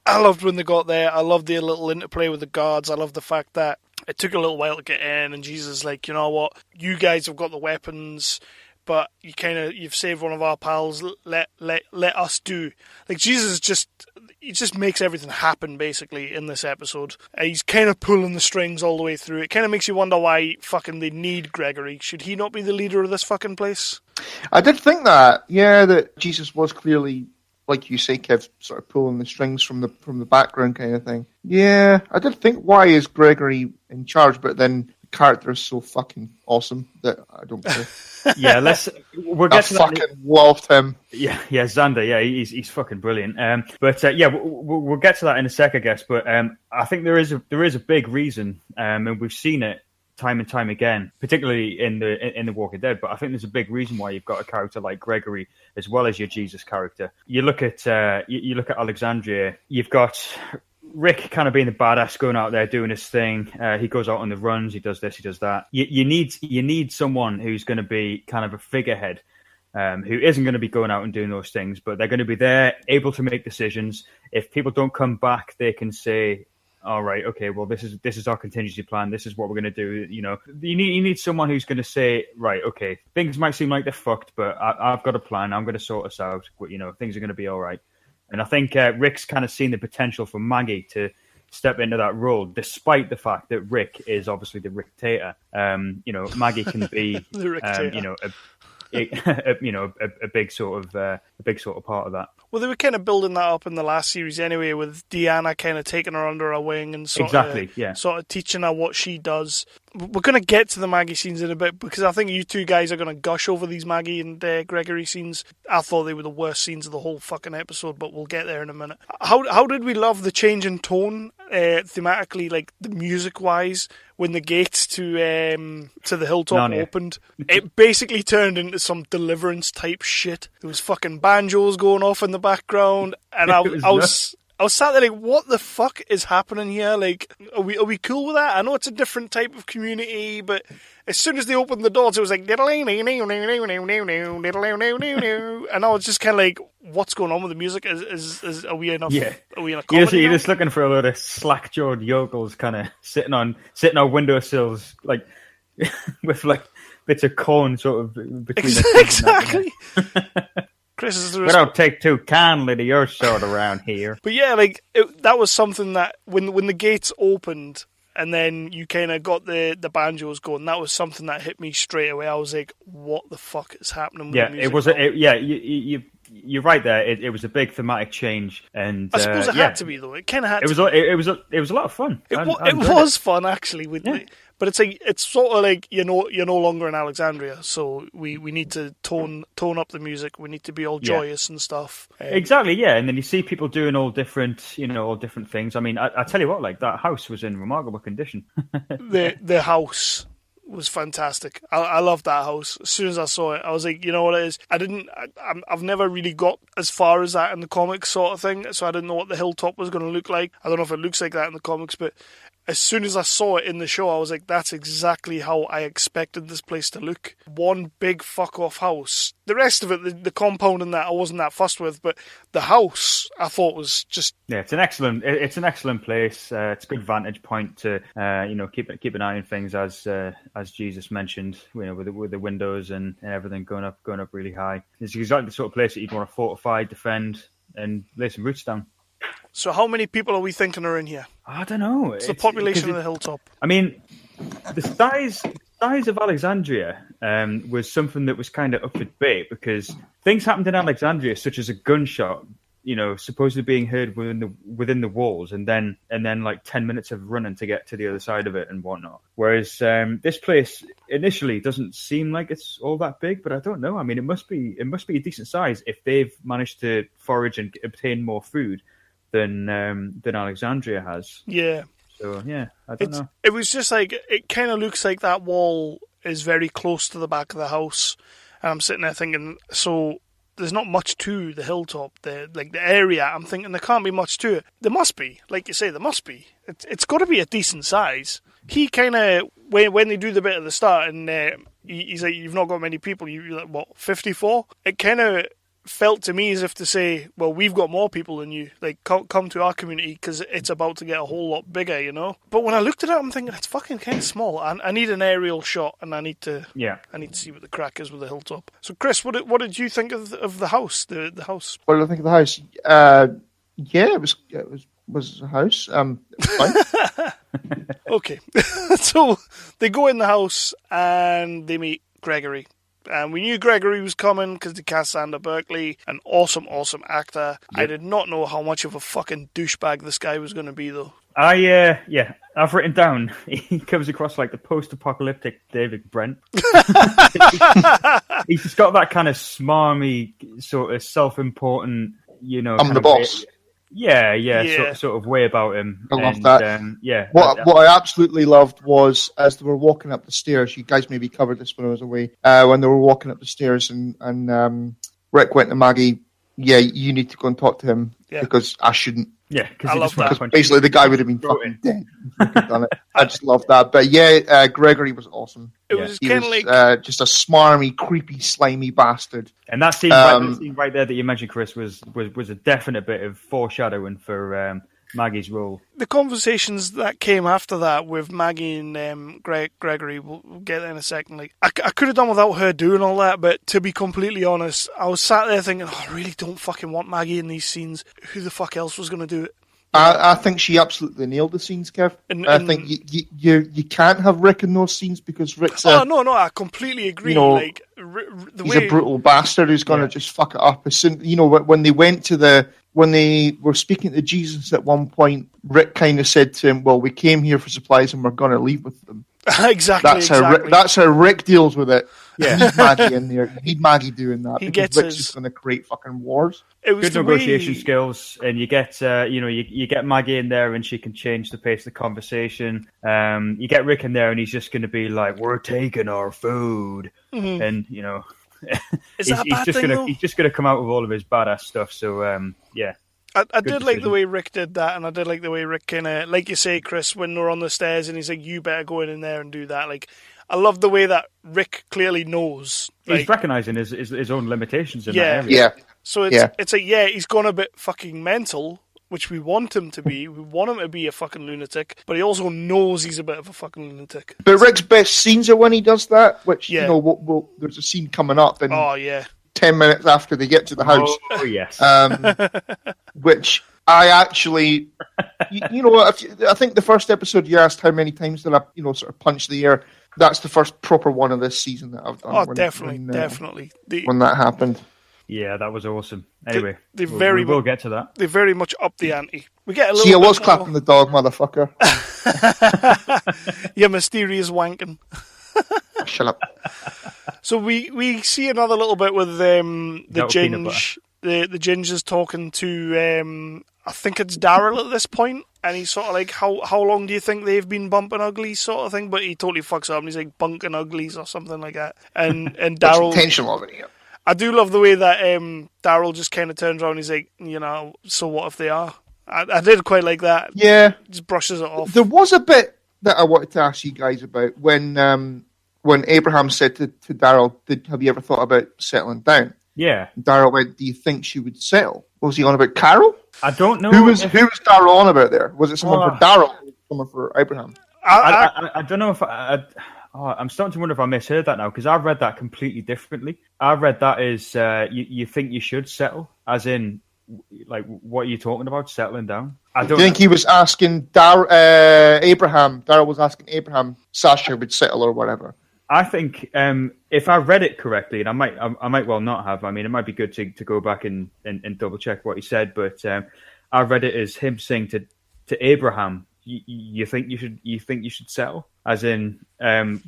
I loved when they got there. I loved their little interplay with the guards. I loved the fact that it took a little while to get in, and Jesus is like, you know what, you guys have got the weapons, but you've saved one of our pals. Let us do. Like, Jesus just makes everything happen basically in this episode. He's kind of pulling the strings all the way through. It kind of makes you wonder why fucking they need Gregory. Should he not be the leader of this fucking place? I did think that. Yeah, that Jesus was clearly, like you say, Kev, sort of pulling the strings from the background kind of thing. Yeah, I did think, why is Gregory in charge? But then the character is so fucking awesome that I don't care. Yeah, we'll get to that. I fucking loved him. Yeah, Xander. Yeah, he's fucking brilliant. We'll get to that in a sec, I guess. But I think there is a big reason, and we've seen it time and time again, particularly in the Walking Dead. But I think there's a big reason why you've got a character like Gregory as well as your Jesus character. You look at Alexandria. You've got Rick kind of being the badass, going out there doing his thing. He goes out on the runs. He does this. He does that. You need someone who's going to be kind of a figurehead, who isn't going to be going out and doing those things, but they're going to be there, able to make decisions. If people don't come back, they can say, "All right, okay, well, this is our contingency plan. This is what we're going to do." You need someone who's going to say, "Right, okay, things might seem like they're fucked, but I've got a plan. I'm going to sort us out. Things are going to be all right." And I think Rick's kind of seen the potential for Maggie to step into that role, despite the fact that Rick is obviously the Rick-tator. Maggie can be, a big sort of part of that. Well, they were kind of building that up in the last series anyway, with Deanna kind of taking her under her wing and sort of teaching her what she does. We're going to get to the Maggie scenes in a bit, because I think you two guys are going to gush over these Maggie and Gregory scenes. I thought they were the worst scenes of the whole fucking episode, but we'll get there in a minute. How did we love the change in tone thematically, like the music-wise, when the gates to the hilltop opened? It basically turned into some Deliverance type shit. There was fucking banjos going off in the background, and I was sat there like, what the fuck is happening here? Like, are we cool with that? I know it's a different type of community, but as soon as they opened the doors, it was like, and I was just kind of like, what's going on with the music? Are we in a comedy? You're just looking for a load of slack-jawed yokels kind of sitting on windowsills, like with like bits of corn sort of between exactly. Chris, we don't take too kindly to your sort around here. But yeah, like that was something that when the gates opened and then you kind of got the banjos going, that was something that hit me straight away. I was like, what the fuck is happening with the music? You're right there. It was a big thematic change, and I suppose it had to be, though. It kind of had. It was a lot of fun. It was fun actually. But it's sort of like you're no longer in Alexandria, so we need to tone up the music. We need to be all joyous and stuff. Exactly, yeah. And then you see people doing all different things. I mean, I tell you what, like that house was in remarkable condition. The house was fantastic. I loved that house. As soon as I saw it, I was like, you know what it is? I've never really got as far as that in the comics sort of thing, so I didn't know what the hilltop was going to look like. I don't know if it looks like that in the comics, but as soon as I saw it in the show, I was like, that's exactly how I expected this place to look. One big fuck-off house. The rest of it, the compound and that, I wasn't that fussed with, but the house, I thought was just... Yeah, it's an excellent place. It's a good vantage point to, keep an eye on things, as Jesus mentioned, with the windows and everything going up really high. It's exactly the sort of place that you'd want to fortify, defend, and lay some roots down. So how many people are we thinking are in here? I don't know. It's the population of the hilltop. I mean, the size of Alexandria was something that was kind of up for debate, because things happened in Alexandria, such as a gunshot, supposedly being heard within the walls, and then like 10 minutes of running to get to the other side of it and whatnot. Whereas this place initially doesn't seem like it's all that big, but I don't know. I mean, it must be a decent size if they've managed to forage and obtain more food than Alexandria has. Yeah. So yeah, I don't know. It was just like, it kind of looks like that wall is very close to the back of the house, and I'm sitting there thinking, so there's not much to the hilltop, the area. I'm thinking there can't be much to it. There must be, like you say, there must be. It's got to be a decent size. He kind of, when they do the bit at the start, and he's like, you've not got many people. You're like, what, 54? It kind of felt to me as if to say, well, we've got more people than you. Like, come to our community, because it's about to get a whole lot bigger, But when I looked at it, I'm thinking, it's fucking kind of small. I need an aerial shot, and I need to see what the crack is with the hilltop. So, Chris, what did you think of the house? The house. What did I think of the house? It was a house. Fine. Okay. So they go in the house and they meet Gregory. And we knew Gregory was coming because they cast Xander Berkeley, an awesome, awesome actor. Yep. I did not know how much of a fucking douchebag this guy was going to be, though. I've written down, he comes across like the post-apocalyptic David Brent. He's just got that kind of smarmy, sort of self-important, I'm the boss. Sort of way about him. I love that. What I absolutely loved was, as they were walking up the stairs, you guys maybe covered this when I was away, when they were walking up the stairs and Rick went to Maggie, you need to go and talk to him because I shouldn't. Yeah, because basically the guy would have been fucking dead if he had done it. I just love that. But Gregory was awesome. It was kind of like just a smarmy, creepy, slimy bastard. And that scene right there that you mentioned, Chris, was a definite bit of foreshadowing for Maggie's role. The conversations that came after that with Maggie and Gregory, we'll get there in a second. Like, I could have done without her doing all that, but to be completely honest, I was sat there thinking, I really don't fucking want Maggie in these scenes. Who the fuck else was going to do it? I think she absolutely nailed the scenes, Kev. I think you can't have Rick in those scenes because Rick's no, I completely agree. You know, like he's a brutal bastard who's going to just fuck it up as soon. You know, when they were speaking to Jesus at one point, Rick kind of said to him, "Well, we came here for supplies and we're going to leave with them." Exactly. That's how Rick deals with it. Yeah, you need Maggie in there. You need Maggie doing that. He because gets Rick's just going to create fucking wars. It was good negotiation skills, and you get you get Maggie in there, and she can change the pace of the conversation. You get Rick in there, and he's just going to be like, "We're taking our food," and you know, he's just going to come out with all of his badass stuff. So yeah. I did like the way Rick did that, and I did like the way Rick kind of, like you say, Chris, when they're on the stairs and he's like, "You better go in there and do that." Like, I love the way that Rick clearly knows. Like, he's recognising his own limitations in that area. Yeah. So it's like, he's gone a bit fucking mental, which we want him to be. We want him to be a fucking lunatic, but he also knows he's a bit of a fucking lunatic. But Rick's best scenes are when he does that, which, you know, there's a scene coming up. And 10 minutes after they get to the house. Oh yes. Which I actually, you know what? I think the first episode you asked how many times did I, you know, sort of punch the air. That's the first proper one of this season that I've done. Oh, definitely. When that happened. Yeah, that was awesome. Anyway, we'll get to that. They very much up the ante. We get a little. See, I was clapping the dog, motherfucker. You mysterious wanking. Shut up. So we see another little bit with the Ginge. The Ginge is talking to I think it's Daryl at this point, and he's sort of like, how long do you think they've been bumping uglies, sort of thing? But he totally fucks up and he's like bunking uglies or something like that. And Daryl intentional of it, yeah. I do love the way that Daryl just kind of turns around and he's like, you know, so what if they are? I did quite like that. Yeah. Just brushes it off. There was a bit that I wanted to ask you guys about when Abraham said to Daryl, have you ever thought about settling down? Yeah. Daryl went, do you think she would settle? Was he on about Carol? I don't know. Who was Daryl on about there? Was it someone for Daryl or someone for Abraham? I don't know if I'm starting to wonder if I misheard that now, because I've read that completely differently. I've read that as you think you should settle, as in, like, what are you talking about, settling down? I don't think he was asking Abraham. Daryl was asking Abraham, Sasha would settle or whatever. I think if I read it correctly, and I might well not have. I mean, it might be good to go back and double check what he said, but I read it as him saying to Abraham, "You think you should settle?" As in,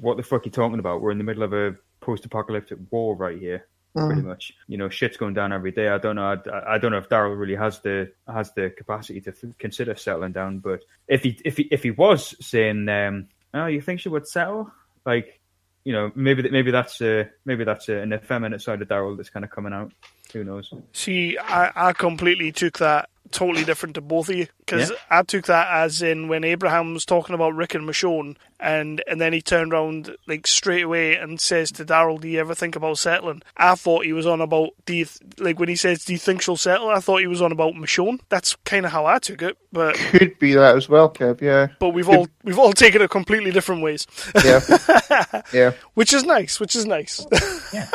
what the fuck are you talking about? We're in the middle of a post-apocalyptic war right here, pretty much. You know, shit's going down every day. I don't know. I don't know if Daryl really has the capacity to consider settling down. But if he was saying, "Oh, you think she would settle?" Like, you know, maybe that's an effeminate side of Daryl that's kind of coming out. Who knows? See, I completely took that totally different to both of you, because I took that as in when Abraham was talking about Rick and Michonne, and then he turned around like straight away and says to Daryl, "Do you ever think about settling?" I thought he was on about when he says, "Do you think she'll settle?" I thought he was on about Michonne. That's kind of how I took it, but could be that as well, Kev. Yeah, but we've all taken it completely different ways. Yeah, yeah, which is nice. Yeah,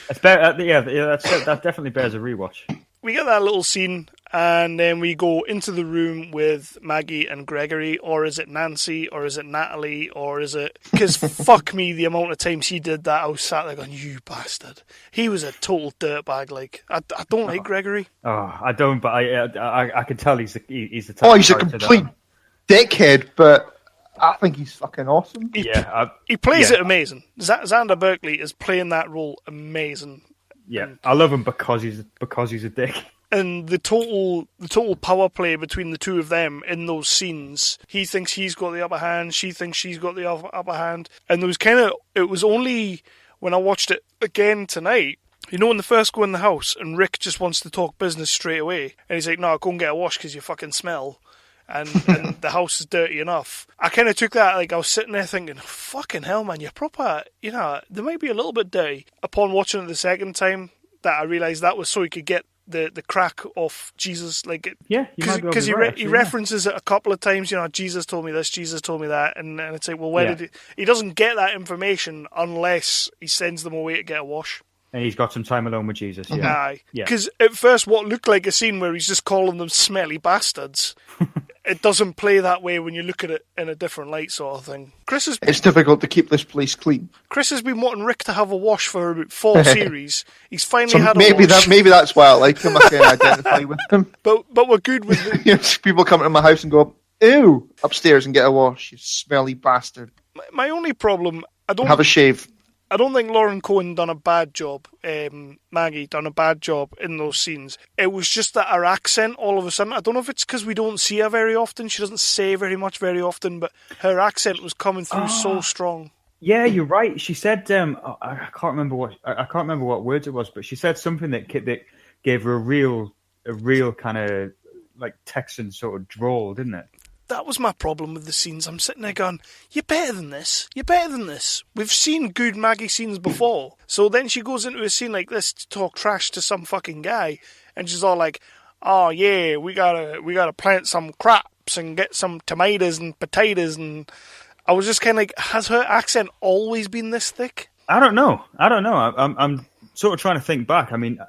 it's better. That definitely bears a rewatch. We get that little scene, and then we go into the room with Maggie and Gregory, or is it Nancy, or is it Natalie, or is it... Because fuck me, the amount of times he did that, I was sat there going, you bastard. He was a total dirtbag, like. I don't like Gregory. Oh, I don't, but I can tell he's the type. Oh, he's a complete dickhead, but I think he's fucking awesome. He plays it amazing. Xander Berkeley is playing that role amazing. Yeah, I love him because he's a dick. And the total power play between the two of them in those scenes. He thinks he's got the upper hand. She thinks she's got the upper hand. And it was only when I watched it again tonight. You know, when they first go in the house and Rick just wants to talk business straight away, and he's like, "No, go and get a wash because you fucking smell." And the house is dirty enough. I kind of took that, like, I was sitting there thinking, fucking hell, man, you're proper, you know, they might be a little bit dirty. Upon watching it the second time, that I realised that was so he could get the crack off Jesus, like, because he references it a couple of times, you know, Jesus told me this, Jesus told me that, and it's like, well, where did he doesn't get that information unless he sends them away to get a wash. And he's got some time alone with Jesus. Yeah. Aye. Because at first what looked like a scene where he's just calling them smelly bastards, it doesn't play that way when you look at it in a different light sort of thing. It's difficult to keep this place clean. Chris has been wanting Rick to have a wash for about 4 series. He's finally had a wash. Maybe that's why I like him. I can identify with him. But we're good with the... People come to my house and go, ew, upstairs and get a wash, you smelly bastard. My only problem... Have a shave. I don't think Lauren Cohen done a bad job. Maggie done a bad job in those scenes. It was just that her accent all of a sudden, I don't know if it's because we don't see her very often. She doesn't say very much very often, but her accent was coming through so strong. Yeah, you're right. She said, I can't remember what words it was, but she said something that gave her a real kind of like Texan sort of drawl, didn't it? That was my problem with the scenes. I'm sitting there going, you're better than this. You're better than this. We've seen good Maggie scenes before. So then she goes into a scene like this to talk trash to some fucking guy. And she's all like, oh yeah, we gotta plant some crops and get some tomatoes and potatoes. And I was just kind of like, has her accent always been this thick? I don't know. I'm sort of trying to think back. I mean,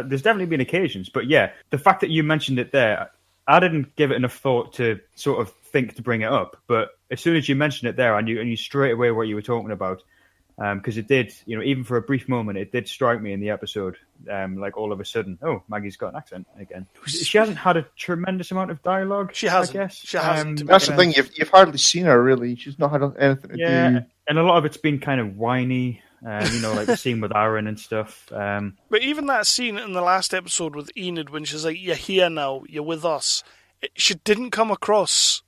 there's definitely been occasions. But yeah, the fact that you mentioned it there, I didn't give it enough thought to sort of think to bring it up, but as soon as you mentioned it there, I knew straight away what you were talking about, because it did, even for a brief moment, it did strike me in the episode, like all of a sudden, oh, Maggie's got an accent again. She hasn't had a tremendous amount of dialogue. She hasn't. I guess. She hasn't. That's the thing. You've hardly seen her really. She's not had anything to do. And a lot of it's been kind of whiny. Like the scene with Aaron and stuff. But even that scene in the last episode with Enid, when she's like, you're here now, you're with us, she didn't come across,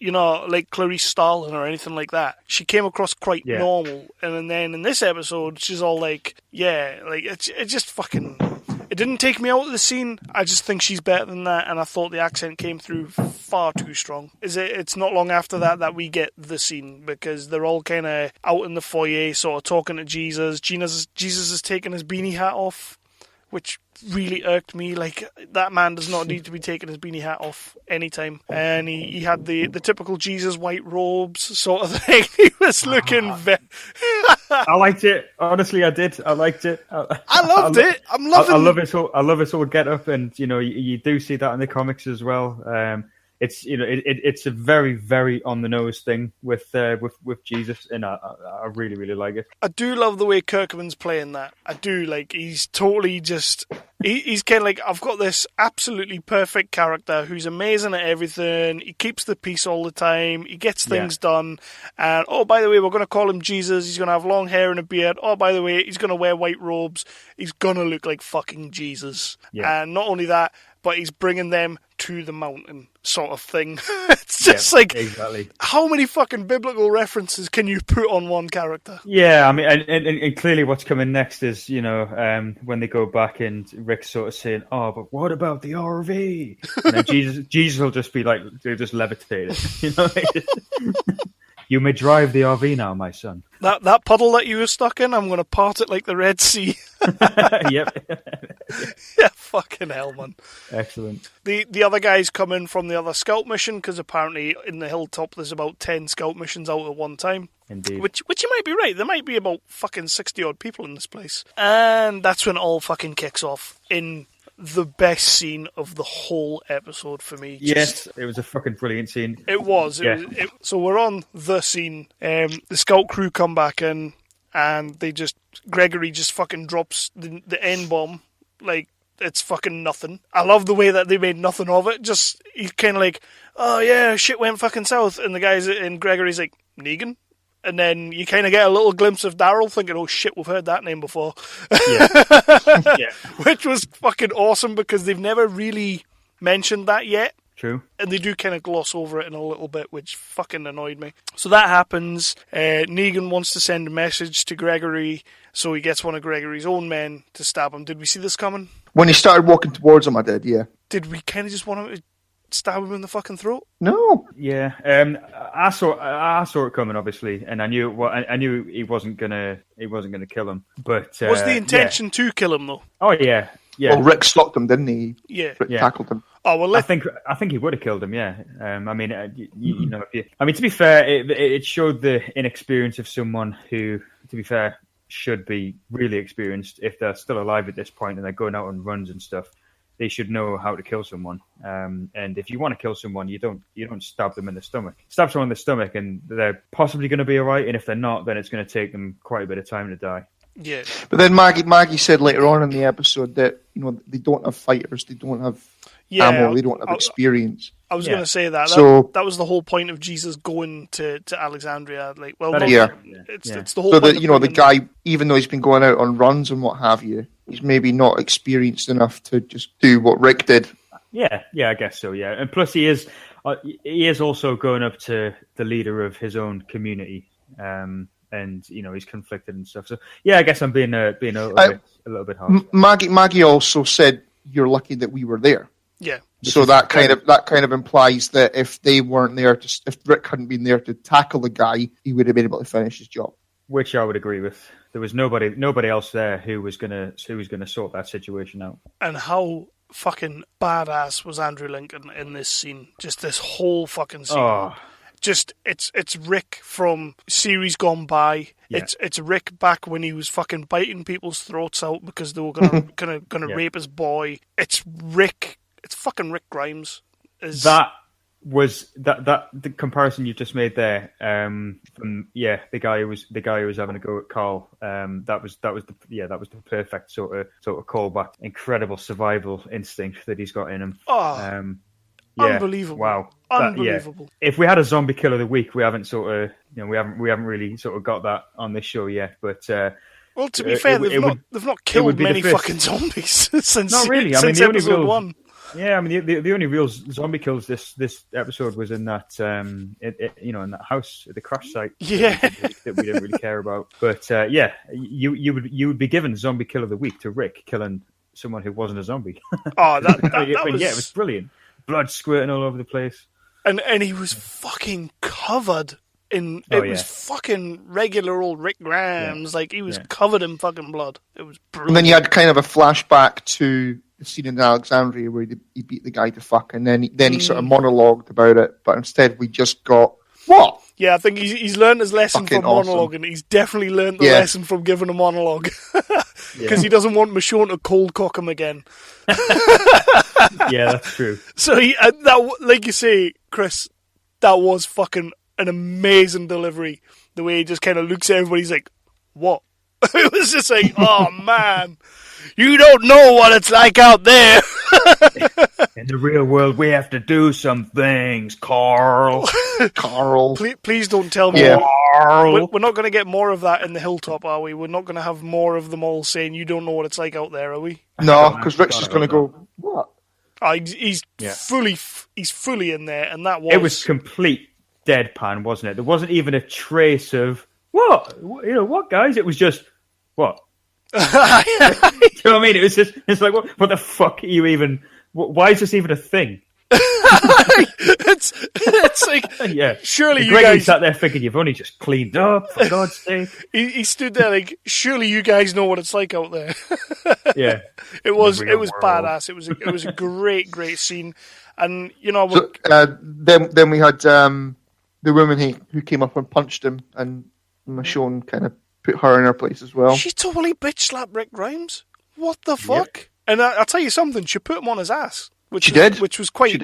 like Clarice Starling or anything like that. She came across quite normal. And then in this episode, she's all like, yeah, like, it just fucking... It didn't take me out of the scene. I just think she's better than that, and I thought the accent came through far too strong. It's not long after that we get the scene, because they're all kind of out in the foyer, sort of talking to Jesus. Jesus is taking his beanie hat off, which really irked me. Like, that man does not need to be taking his beanie hat off anytime. And he had the typical Jesus white robes sort of thing. He was looking I liked it. Honestly, I did. I liked it. I loved it. I'm loving it. I love it all get up, and you do see that in the comics as well. It's it's a very, very on the nose thing with Jesus, and I really, really like it. I do love the way Kirkman's playing that. I do. Like, he's totally just he's kind of like, I've got this absolutely perfect character who's amazing at everything. He keeps the peace all the time. He gets things done. And oh, by the way, we're going to call him Jesus. He's going to have long hair and a beard. Oh, by the way, he's going to wear white robes. He's going to look like fucking Jesus. Yeah. And not only that, but he's bringing them to the mountain, sort of thing. It's just exactly. How many fucking biblical references can you put on one character? Yeah, I mean, and clearly what's coming next is, when they go back and Rick's sort of saying, oh, but what about the RV? And then Jesus will just be like, they'll just levitate it, You may drive the RV now, my son. That puddle that you were stuck in, I'm going to part it like the Red Sea. Yep. Yeah, fucking hell, man. Excellent. The other guys come in from the other scout mission, because apparently in the hilltop there's about 10 scout missions out at one time. Indeed. Which you might be right. There might be about fucking 60-odd people in this place. And that's when it all fucking kicks off in the best scene of the whole episode for me. Yes, it was a fucking brilliant scene. It was. So we're on the scene. The scout crew come back in, and Gregory just fucking drops the N-bomb like it's fucking nothing. I love the way that they made nothing of it. Just, he's kind of like, oh yeah, shit went fucking south. And Gregory's like, Negan? And then you kind of get a little glimpse of Daryl thinking, oh shit, we've heard that name before. Yeah. Which was fucking awesome, because they've never really mentioned that yet. True. And they do kind of gloss over it in a little bit, which fucking annoyed me. So that happens. Negan wants to send a message to Gregory, so he gets one of Gregory's own men to stab him. Did we see this coming? When he started walking towards him, I did, yeah. Did we kind of just want him to stab him in the fucking throat? No. Yeah. I saw it coming, obviously, and I knew he wasn't gonna kill him. But was the intention to kill him though? Oh yeah. Yeah. Well, Rick stopped him, didn't he? Yeah. Rick tackled him. Oh well, I think he would have killed him. Yeah. You know, to be fair, it showed the inexperience of someone who, to be fair, should be really experienced. If they're still alive at this point and they're going out on runs and stuff, they should know how to kill someone. And if you want to kill someone, you don't stab them in the stomach. Stab someone in the stomach, and they're possibly going to be all right. And if they're not, then it's going to take them quite a bit of time to die. Yeah. But then Maggie said later on in the episode that they don't have fighters, they don't have ammo, they don't have experience. I was going to say that. So that was the whole point of Jesus going to Alexandria. Like, well, it's the whole. So point the guy, even though he's been going out on runs and what have you, he's maybe not experienced enough to just do what Rick did. Yeah, I guess so. Yeah, and plus he is also going up to the leader of his own community, and he's conflicted and stuff. So yeah, I guess I'm being a little bit harsh. Maggie also said, "You're lucky that we were there." Yeah. So that kind of implies that if they weren't there, if Rick hadn't been there to tackle the guy, he would have been able to finish his job. Which I would agree with. There was nobody else there who was gonna sort that situation out. And how fucking badass was Andrew Lincoln in this scene? Just this whole fucking scene. Oh. Just it's Rick from series gone by. Yeah. It's Rick back when he was fucking biting people's throats out because they were gonna rape his boy. It's Rick. It's fucking Rick Grimes. That was the comparison you just made there. The guy who was having a go at Carl. That was the perfect sort of callback. Incredible survival instinct that he's got in him. Unbelievable! Wow, unbelievable. If we had a zombie kill of the week, we haven't we haven't really sort of got that on this show yet. But well, to be fair, they've not killed many fucking zombies since. Not really. Since episode 1. Yeah, I mean the only real zombie kills this episode was in that in that house, the crash site. Yeah, that we didn't really care about. But you would be given zombie kill of the week to Rick killing someone who wasn't a zombie. Oh, that was... Yeah, it was brilliant. Blood squirting all over the place, and he was fucking covered in. It was fucking regular old Rick Grimes. Like he was covered in fucking blood. It was brilliant. And then you had kind of a flashback to the scene in Alexandria where he beat the guy to fuck, and then he sort of monologued about it, but instead we just got what? Yeah, I think he's learned his lesson fucking from monologue, and he's definitely learned the lesson from giving a monologue because he doesn't want Michonne to cold cock him again. Yeah, that's true. So that, like you say, Chris, that was fucking an amazing delivery. The way he just kind of looks at everybody, he's like, "What?" It was just like, "Oh man, you don't know what it's like out there." In the real world, we have to do some things, Carl. Carl. Please don't tell me. Yeah. We're not going to get more of that in the Hilltop, are we? We're not going to have more of them all saying, "You don't know what it's like out there," are we? No, because Rick's just going to go, "What?" He's fully in there, and that was... It was complete deadpan, wasn't it? There wasn't even a trace of, what? What, guys? It was just, what? Do you know what I mean? It's like, what the fuck are you even... Why is this even a thing? it's like, surely you guys sat there thinking you've only just cleaned up, for God's sake. He stood there like, surely you guys know what it's like out there. Yeah, it was badass. It was a great scene, and then we had the woman who came up and punched him, and Michonne kind of put her in her place as well. She totally bitch slapped Rick Grimes. What the fuck? Yep. And I'll tell you something. She put him on his ass. Which was quite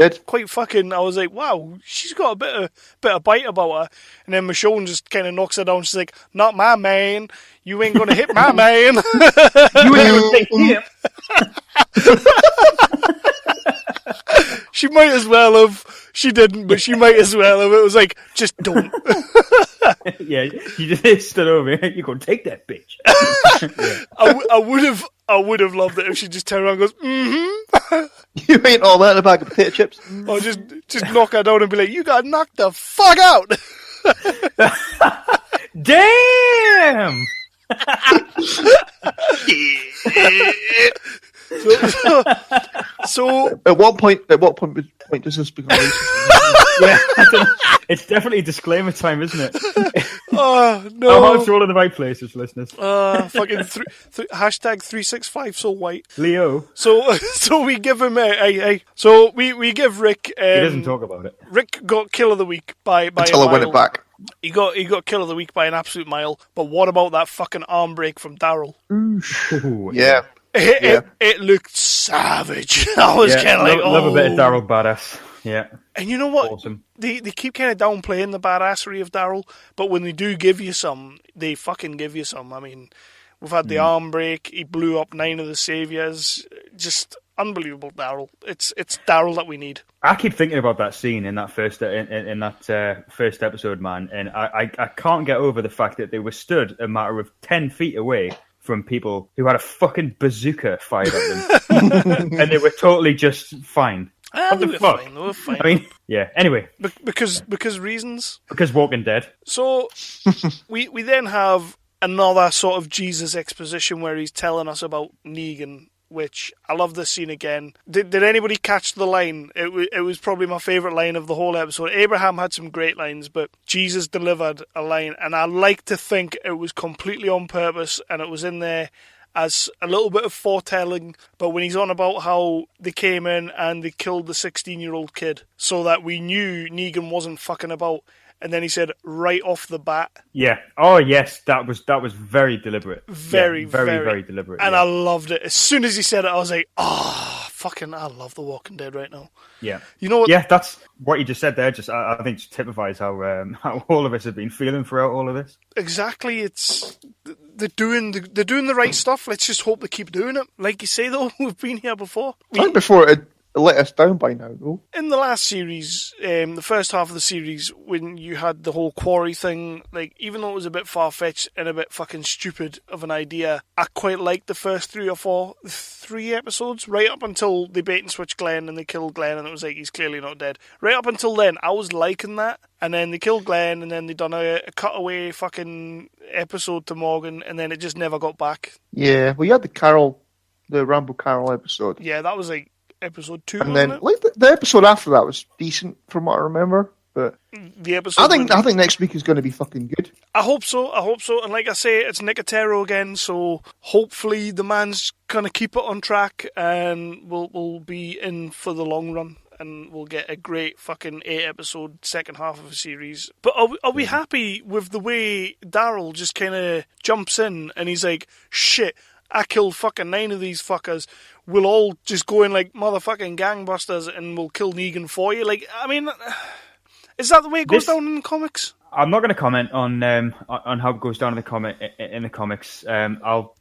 fucking. I was like, wow, she's got a bit of bite about her. And then Michonne just kind of knocks her down. She's like, "Not my man. You ain't gonna hit my man." You ain't gonna hit him. She might as well have. She didn't, but she might as well have. It was like, just don't. Yeah, you just stood over here. You're gonna take that bitch. Yeah. I would have loved it if she just turned around and goes, "Mm-hmm." You ain't all that in a bag of potato chips. Or just knock her down and be like, "You got knocked the fuck out." Damn. So at what point does this become racist? Yeah, it's definitely disclaimer time, isn't it? Oh no! Our hearts are all in the right places, listeners. Fucking hashtag 365 so white. Leo. So we give him So we give Rick. He doesn't talk about it. Rick got kill of the week by until I win it back. He got kill of the week by an absolute mile. But what about that fucking arm break from Daryl? Ooh, Yeah. It looked savage. I was kind of like, love a bit of Daryl badass. Yeah. And you know what? Awesome. They keep kind of downplaying the badassery of Daryl, but when they do give you some, they fucking give you some. I mean, we've had the arm break. He blew up 9 of the saviors. Just unbelievable, Daryl. It's Daryl that we need. I keep thinking about that scene in that first first episode, man, and I can't get over the fact that they were stood a matter of 10 feet away from people who had a fucking bazooka fired at them, and they were totally just fine. What the fuck? They were fine. I mean, yeah. Anyway, because reasons. Because Walking Dead. So we then have another sort of Jesus exposition where he's telling us about Negan, which I love this scene again. Did anybody catch the line? It was probably my favourite line of the whole episode. Abraham had some great lines, but Jesus delivered a line, and I like to think it was completely on purpose, and it was in there as a little bit of foretelling. But when he's on about how they came in and they killed the 16-year-old kid so that we knew Negan wasn't fucking about, and then he said right off the bat. Yeah. Oh yes, that was very deliberate. Very deliberate. And I loved it. As soon as he said it, I was like, fucking, I love The Walking Dead right now. Yeah. You know what? Yeah, that's what you just said there. Just I think just typifies how all of us have been feeling throughout all of this. Exactly. They're doing the right stuff. Let's just hope they keep doing it. Like you say, though, we've been here before. I think before it let us down by now, though. In the last series, the first half of the series, when you had the whole quarry thing, like, even though it was a bit far-fetched and a bit fucking stupid of an idea, I quite liked the first 3 episodes, right up until they bait and switch Glenn and they killed Glenn and it was like, he's clearly not dead. Right up until then, I was liking that. And then they killed Glenn and then they done a cutaway fucking episode to Morgan and then it just never got back. Yeah, well, you had the Rambo Carol episode. Yeah, that was like episode 2, and wasn't then it? like the episode after that was decent from what I remember, but the episode I think next week is going to be fucking good. I hope so. And like I say, it's Nicotero again, so hopefully the man's gonna keep it on track and we'll be in for the long run and we'll get a great fucking 8-episode second half of a series. But are we happy with the way Daryl just kind of jumps in and he's like, shit, I killed fucking 9 of these fuckers. We'll all just go in like motherfucking gangbusters and we'll kill Negan for you. Like, I mean, is that the way it goes down in the comics? I'm not going to comment on how it goes down in the comics. I'll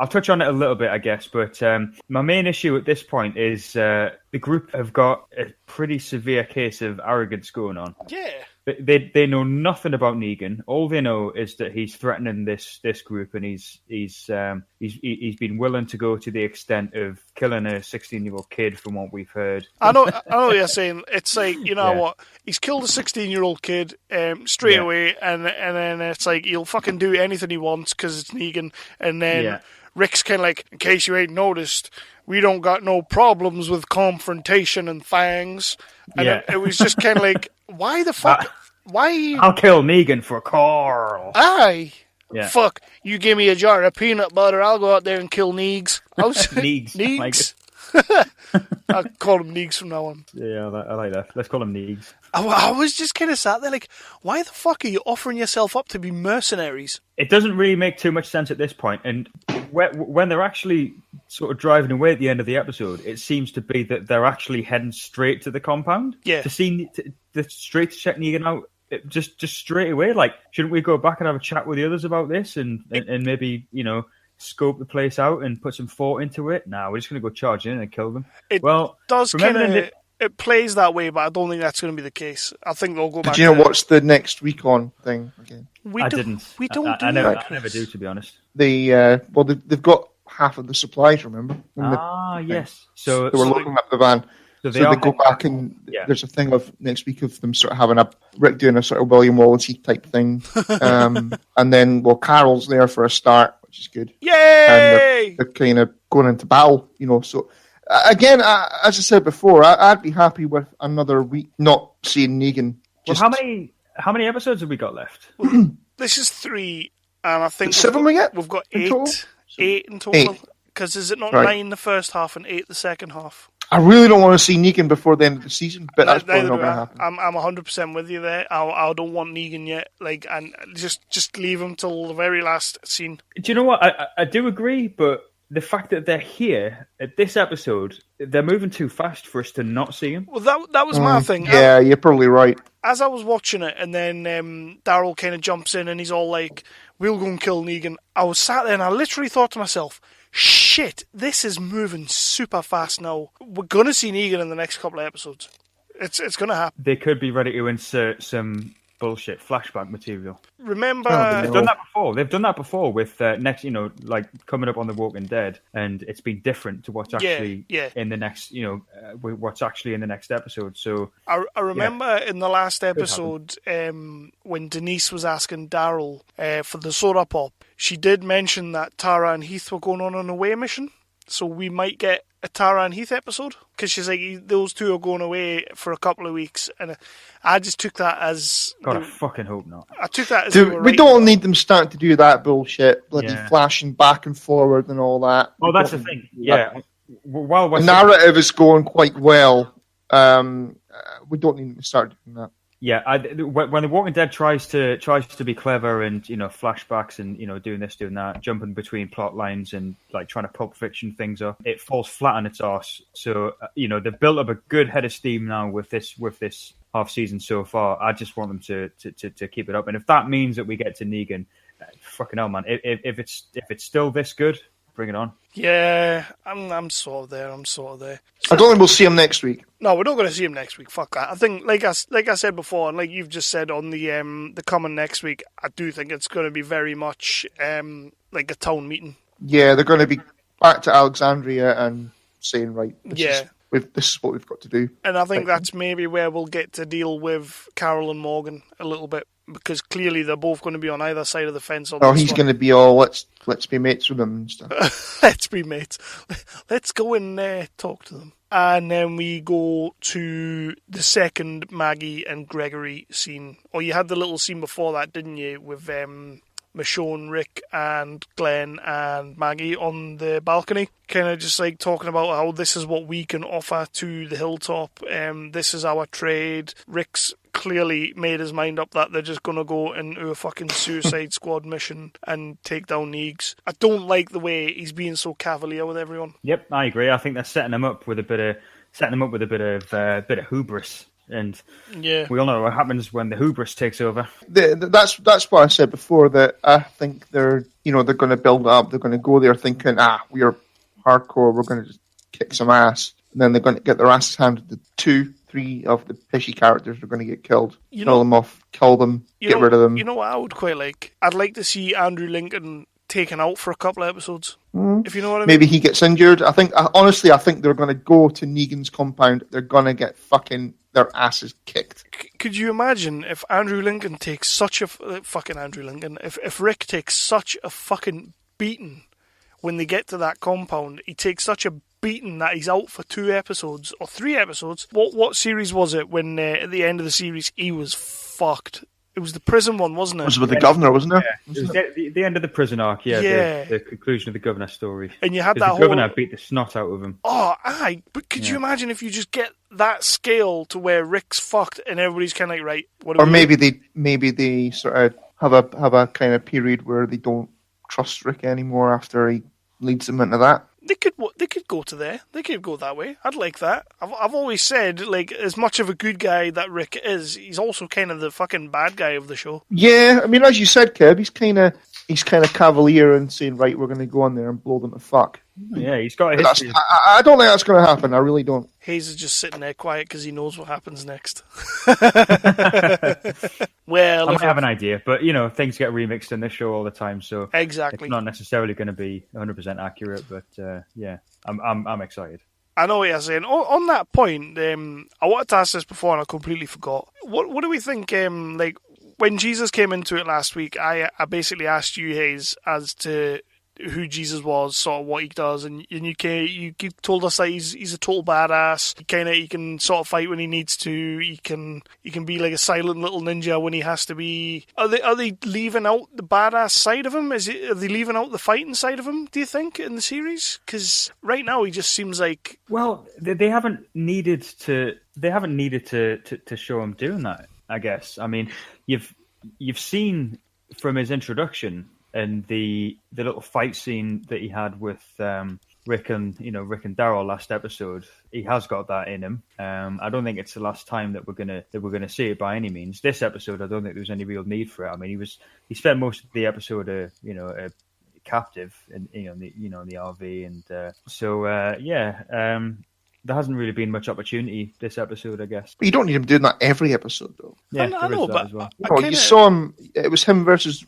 touch on it a little bit, I guess. But my main issue at this point is the group have got a pretty severe case of arrogance going on. Yeah. They know nothing about Negan. All they know is that he's threatening this group, and he's been willing to go to the extent of killing a 16-year-old kid, from what we've heard. I know what you're saying. It's like, you know what? He's killed a 16-year-old kid straight away, and then it's like he'll fucking do anything he wants because it's Negan. And then Rick's kind of like, in case you ain't noticed, we don't got no problems with confrontation and fangs. And it was just kind of like, why the fuck? Why? I'll kill Negan for Carl. Aye. Yeah. Fuck, you give me a jar of peanut butter, I'll go out there and kill Neegs. Neegs. Neegs. I'll call him Neegs from now on. Yeah, I like that. Let's call him Neegs. I was just kind of sat there like, why the fuck are you offering yourself up to be mercenaries? It doesn't really make too much sense at this point. And when they're actually sort of driving away at the end of the episode, it seems to be that they're actually heading straight to the compound. Yeah. Straight to check Negan out. Just straight away. Like, shouldn't we go back and have a chat with the others about this and maybe, scope the place out and put some thought into it? Nah, we're just going to go charge in and kill them. It plays that way, but I don't think that's going to be the case. I think they'll go back. Did you know what's the next recon thing again? I didn't. We don't. I never do, to be honest. They've got half of the supplies. Remember? Yes. So they were loading up the van. So they go back and there's a thing of next week of them sort of having Rick doing a sort of William Wallace type thing, and then Carol's there for a start, which is good. Yay! And they're kind of going into battle, So again, as I said before, I'd be happy with another week not seeing Negan. Well, how many episodes have we got left? This is 3, and I think 7 we get. We've got in 8. Total? 8 in total. Because is it not 9 the first half and 8 the second half? I really don't want to see Negan before the end of the season, but that's probably not going to happen. I'm 100% with you there. I don't want Negan yet. Like, and just leave him till the very last scene. Do you know what? I do agree, but the fact that they're here at this episode, they're moving too fast for us to not see him. Well, that was my thing. Yeah, you're probably right. As I was watching it, and then Daryl kind of jumps in and he's all like, "We'll go and kill Negan." I was sat there and I literally thought to myself, shit, this is moving super fast now. We're going to see Negan in the next couple of episodes. It's going to happen. They could be ready to insert some bullshit flashback material. Remember... They've done that before. They've done that before with next, like coming up on The Walking Dead, and it's been different to what's actually in the next, what's actually in the next episode. So I remember in the last episode when Denise was asking Daryl for the soda pop, she did mention that Tara and Heath were going on an away mission. So we might get a Tara and Heath episode, because she's like, those two are going away for a couple of weeks, and I just took that as... God, I fucking hope not. I took that as... Dude, we don't need them starting to do that bullshit, bloody flashing back and forward and all that. Well, that's the thing, yeah. While the narrative is going quite well, we don't need to start doing that. Yeah, when The Walking Dead tries to be clever and flashbacks and doing this, doing that, jumping between plot lines and like trying to Pulp Fiction things up, it falls flat on its arse. So they've built up a good head of steam now with this half season so far. I just want them to keep it up, and if that means that we get to Negan, fucking hell, man. If it's still this good, bring it on. Yeah, I'm sort of there. So, I don't think we'll see him next week. No, we're not going to see him next week. Fuck that. I think, like I said before, and like you've just said on the coming next week, I do think it's going to be very much like a town meeting. Yeah, they're going to be back to Alexandria and saying, right, this is what we've got to do. And I think that's maybe where we'll get to deal with Carol and Morgan a little bit, because clearly they're both going to be on either side of the fence. He's going to be all, let's be mates with them and stuff. Let's be mates. Let's go and talk to them. And then we go to the second Maggie and Gregory scene. Or you had the little scene before that, didn't you, with Michonne, Rick, and Glenn and Maggie on the balcony, kind of just like talking about how this is what we can offer to the hilltop. This is our trade. Rick's clearly made his mind up that they're just going to go into a fucking Suicide Squad mission and take down Neegs. I don't like the way he's being so cavalier with everyone. Yep, I agree. I think they're setting him up with a bit of hubris. And we all know what happens when the hubris takes over. That's what I said before, that I think they're going to build up. They're going to go there thinking, we are hardcore. We're going to just kick some ass. And then they're going to get their asses handed to 2-3 of the fishy characters are going to get killed. Kill them off, kill them, get rid of them. You know what I would quite like? I'd like to see Andrew Lincoln taken out for a couple of episodes. If you know what I mean. Maybe he gets injured. I think they're going to go to Negan's compound. They're going to get their asses kicked. Could you imagine if Andrew Lincoln takes such a fucking Andrew Lincoln? If Rick takes such a fucking beating when they get to that compound, he takes such a beating that he's out for 2 episodes or 3 episodes. What series was it when at the end of the series he was fucked? It was the prison one, wasn't it? It was with the governor, wasn't it? Yeah. It was the end of the prison arc, the conclusion of the governor story. And you had that the governor beat the snot out of him. Oh, aye. But could you imagine if you just get that scale to where Rick's fucked and everybody's kind of like, right, what do we do? Maybe they sort of have a kind of period where they don't trust Rick anymore after he leads them into that. They could go to there. They could go that way. I'd like that. I've always said, like, as much of a good guy that Rick is, he's also kind of the fucking bad guy of the show. Yeah, I mean, as you said, Kev, he's kind of cavalier and saying, right, we're going to go on there and blow them to fuck. Yeah, he's got a history. I don't think that's going to happen. I really don't. Hayes is just sitting there quiet because he knows what happens next. Well, I might have an idea, but things get remixed in this show all the time, so exactly, it's not necessarily going to be 100% accurate. But I'm excited. I know what you're saying. On that point, I wanted to ask this before and I completely forgot. What do we think? Like when Jesus came into it last week, I basically asked you, Hayes, as to who Jesus was, sort of what he does, and you told us that he's a total badass. He can sort of fight when he needs to. He can be like a silent little ninja when he has to be. Are they leaving out the badass side of him? Are they leaving out the fighting side of him? Do you think in the series? Because right now he just seems like. Well, they haven't needed to. They haven't needed to show him doing that. I guess. I mean, you've seen from his introduction. And the little fight scene that he had with Rick and Daryl last episode, he has got that in him. I don't think it's the last time that we're gonna see it by any means. This episode, I don't think there was any real need for it. I mean, he spent most of the episode, captive in the RV, and there hasn't really been much opportunity this episode, I guess. But you don't need him doing that every episode, though. Yeah, I know, but as well. You saw him. It was him versus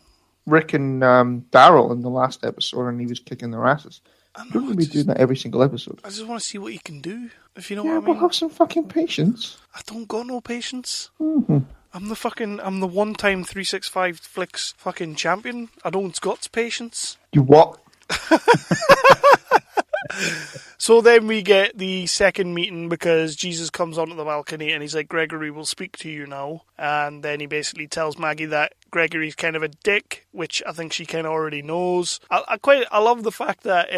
Rick and Daryl in the last episode, and he was kicking their asses. You don't need to be doing that every single episode. I just want to see what he can do, if you know Yeah, what I mean. but have some fucking patience. I don't got no patience. Mm-hmm. I'm the one-time 365 Flicks fucking champion. I don't got patience. You what? So then we get the second meeting because Jesus comes onto the balcony and he's like, Gregory will speak to you now. And then he basically tells Maggie that Gregory's kind of a dick, which I think she kind of already knows. I love the fact that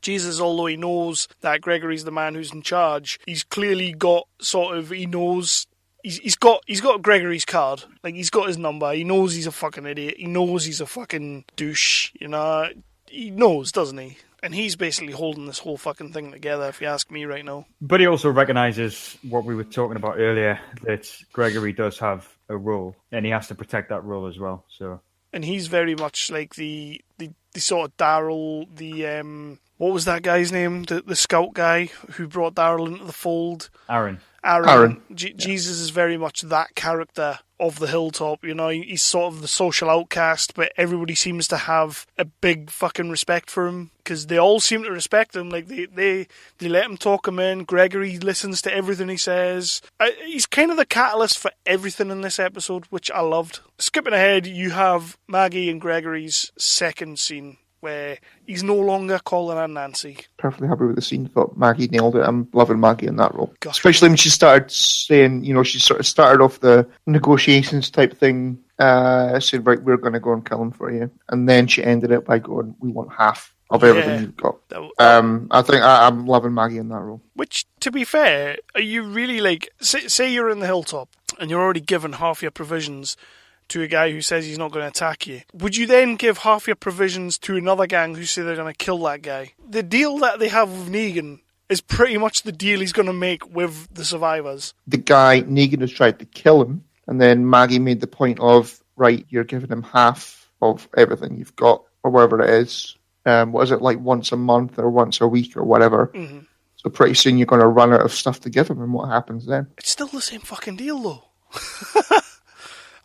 Jesus, although he knows that Gregory's the man who's in charge, he's clearly got he knows. He's got Gregory's card. Like, he's got his number. He knows he's a fucking idiot. He knows he's a fucking douche. You know, he knows, doesn't he? And he's basically holding this whole fucking thing together, if you ask me right now. But he also recognises what we were talking about earlier, that Gregory does have a role, and he has to protect that role as well. So, and he's very much like the sort of Daryl, what was that guy's name? The scout guy who brought Daryl into the fold. Aaron. Jesus is very much that character of the hilltop, you know. He's sort of the social outcast, but everybody seems to have a big fucking respect for him because they all seem to respect him. Like, they let him talk him in. Gregory listens to everything he says. He's kind of the catalyst for everything in this episode, which I loved. Skipping ahead, you have Maggie and Gregory's second scene, where he's no longer calling her Nancy. Perfectly happy with the scene. Thought Maggie nailed it. I'm loving Maggie in that role. Gosh. Especially when she started saying, she sort of started off the negotiations type thing, saying, right, we're going to go and kill him for you. And then she ended it by going, we want half of everything you've got. I think I'm loving Maggie in that role. Which, to be fair, are you really like, say you're in the hilltop and you're already given half your provisions to a guy who says he's not going to attack you, would you then give half your provisions to another gang who say they're going to kill that guy? The deal that they have with Negan is pretty much the deal he's going to make with the survivors. The guy, Negan, has tried to kill him, and then Maggie made the point of, right, you're giving him half of everything you've got, or whatever it is. What is it, like once a month or once a week or whatever? Mm-hmm. So pretty soon you're going to run out of stuff to give him, and what happens then? It's still the same fucking deal, though.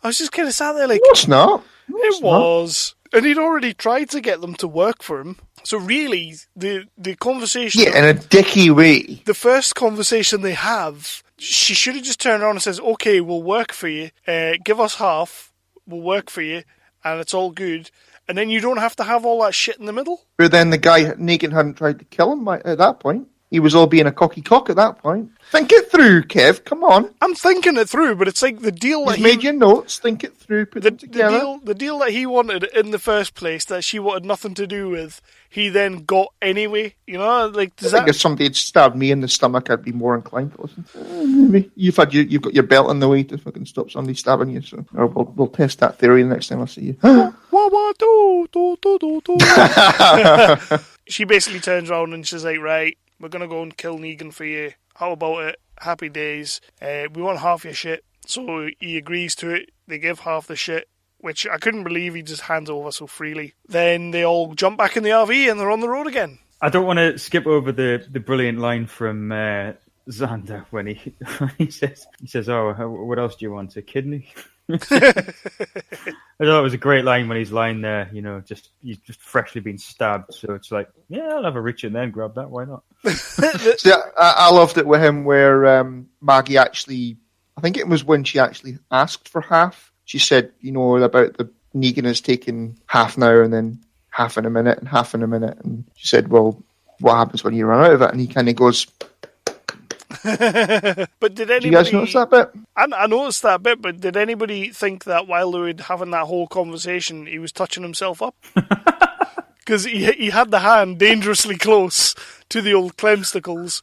I was just kind of sat there like... No, it's not. It was. And he'd already tried to get them to work for him. So really, the conversation... Yeah, in a dicky way. The first conversation they have, she should have just turned around and says, okay, we'll work for you. Give us half. We'll work for you. And it's all good. And then you don't have to have all that shit in the middle. But then the guy, Negan, hadn't tried to kill him at that point. He was all being a cocky cock at that point. Think it through, Kev. Come on. I'm thinking it through, but it's like the deal that You've made your notes. Think it through. Put them together. The deal that he wanted in the first place, that she wanted nothing to do with, he then got anyway. You know, like I think if somebody had stabbed me in the stomach, I'd be more inclined to listen. Maybe you've got your belt in the way to fucking stop somebody stabbing you. So we'll test that theory the next time I see you. She basically turns around and she's like, right, we're going to go and kill Negan for you. How about it? Happy days. We want half your shit. So he agrees to it. They give half the shit, which I couldn't believe he just hands over so freely. Then they all jump back in the RV and they're on the road again. I don't want to skip over the brilliant line from Xander when he says, oh, what else do you want? A kidney? I thought it was a great line when he's lying there, he's just freshly been stabbed. So it's like, yeah, I'll have a reach in there and grab that. Why not? See, I loved it with him where Maggie actually, I think it was when she actually asked for half. She said, about the Negan is taking half now and then half in a minute and half in a minute. And she said, well, what happens when you run out of it? And he kind of goes... But did anybody... Do you guys notice that bit? I noticed that bit, but did anybody think that while they were having that whole conversation, he was touching himself up? Because he had the hand dangerously close to the old clemsticles.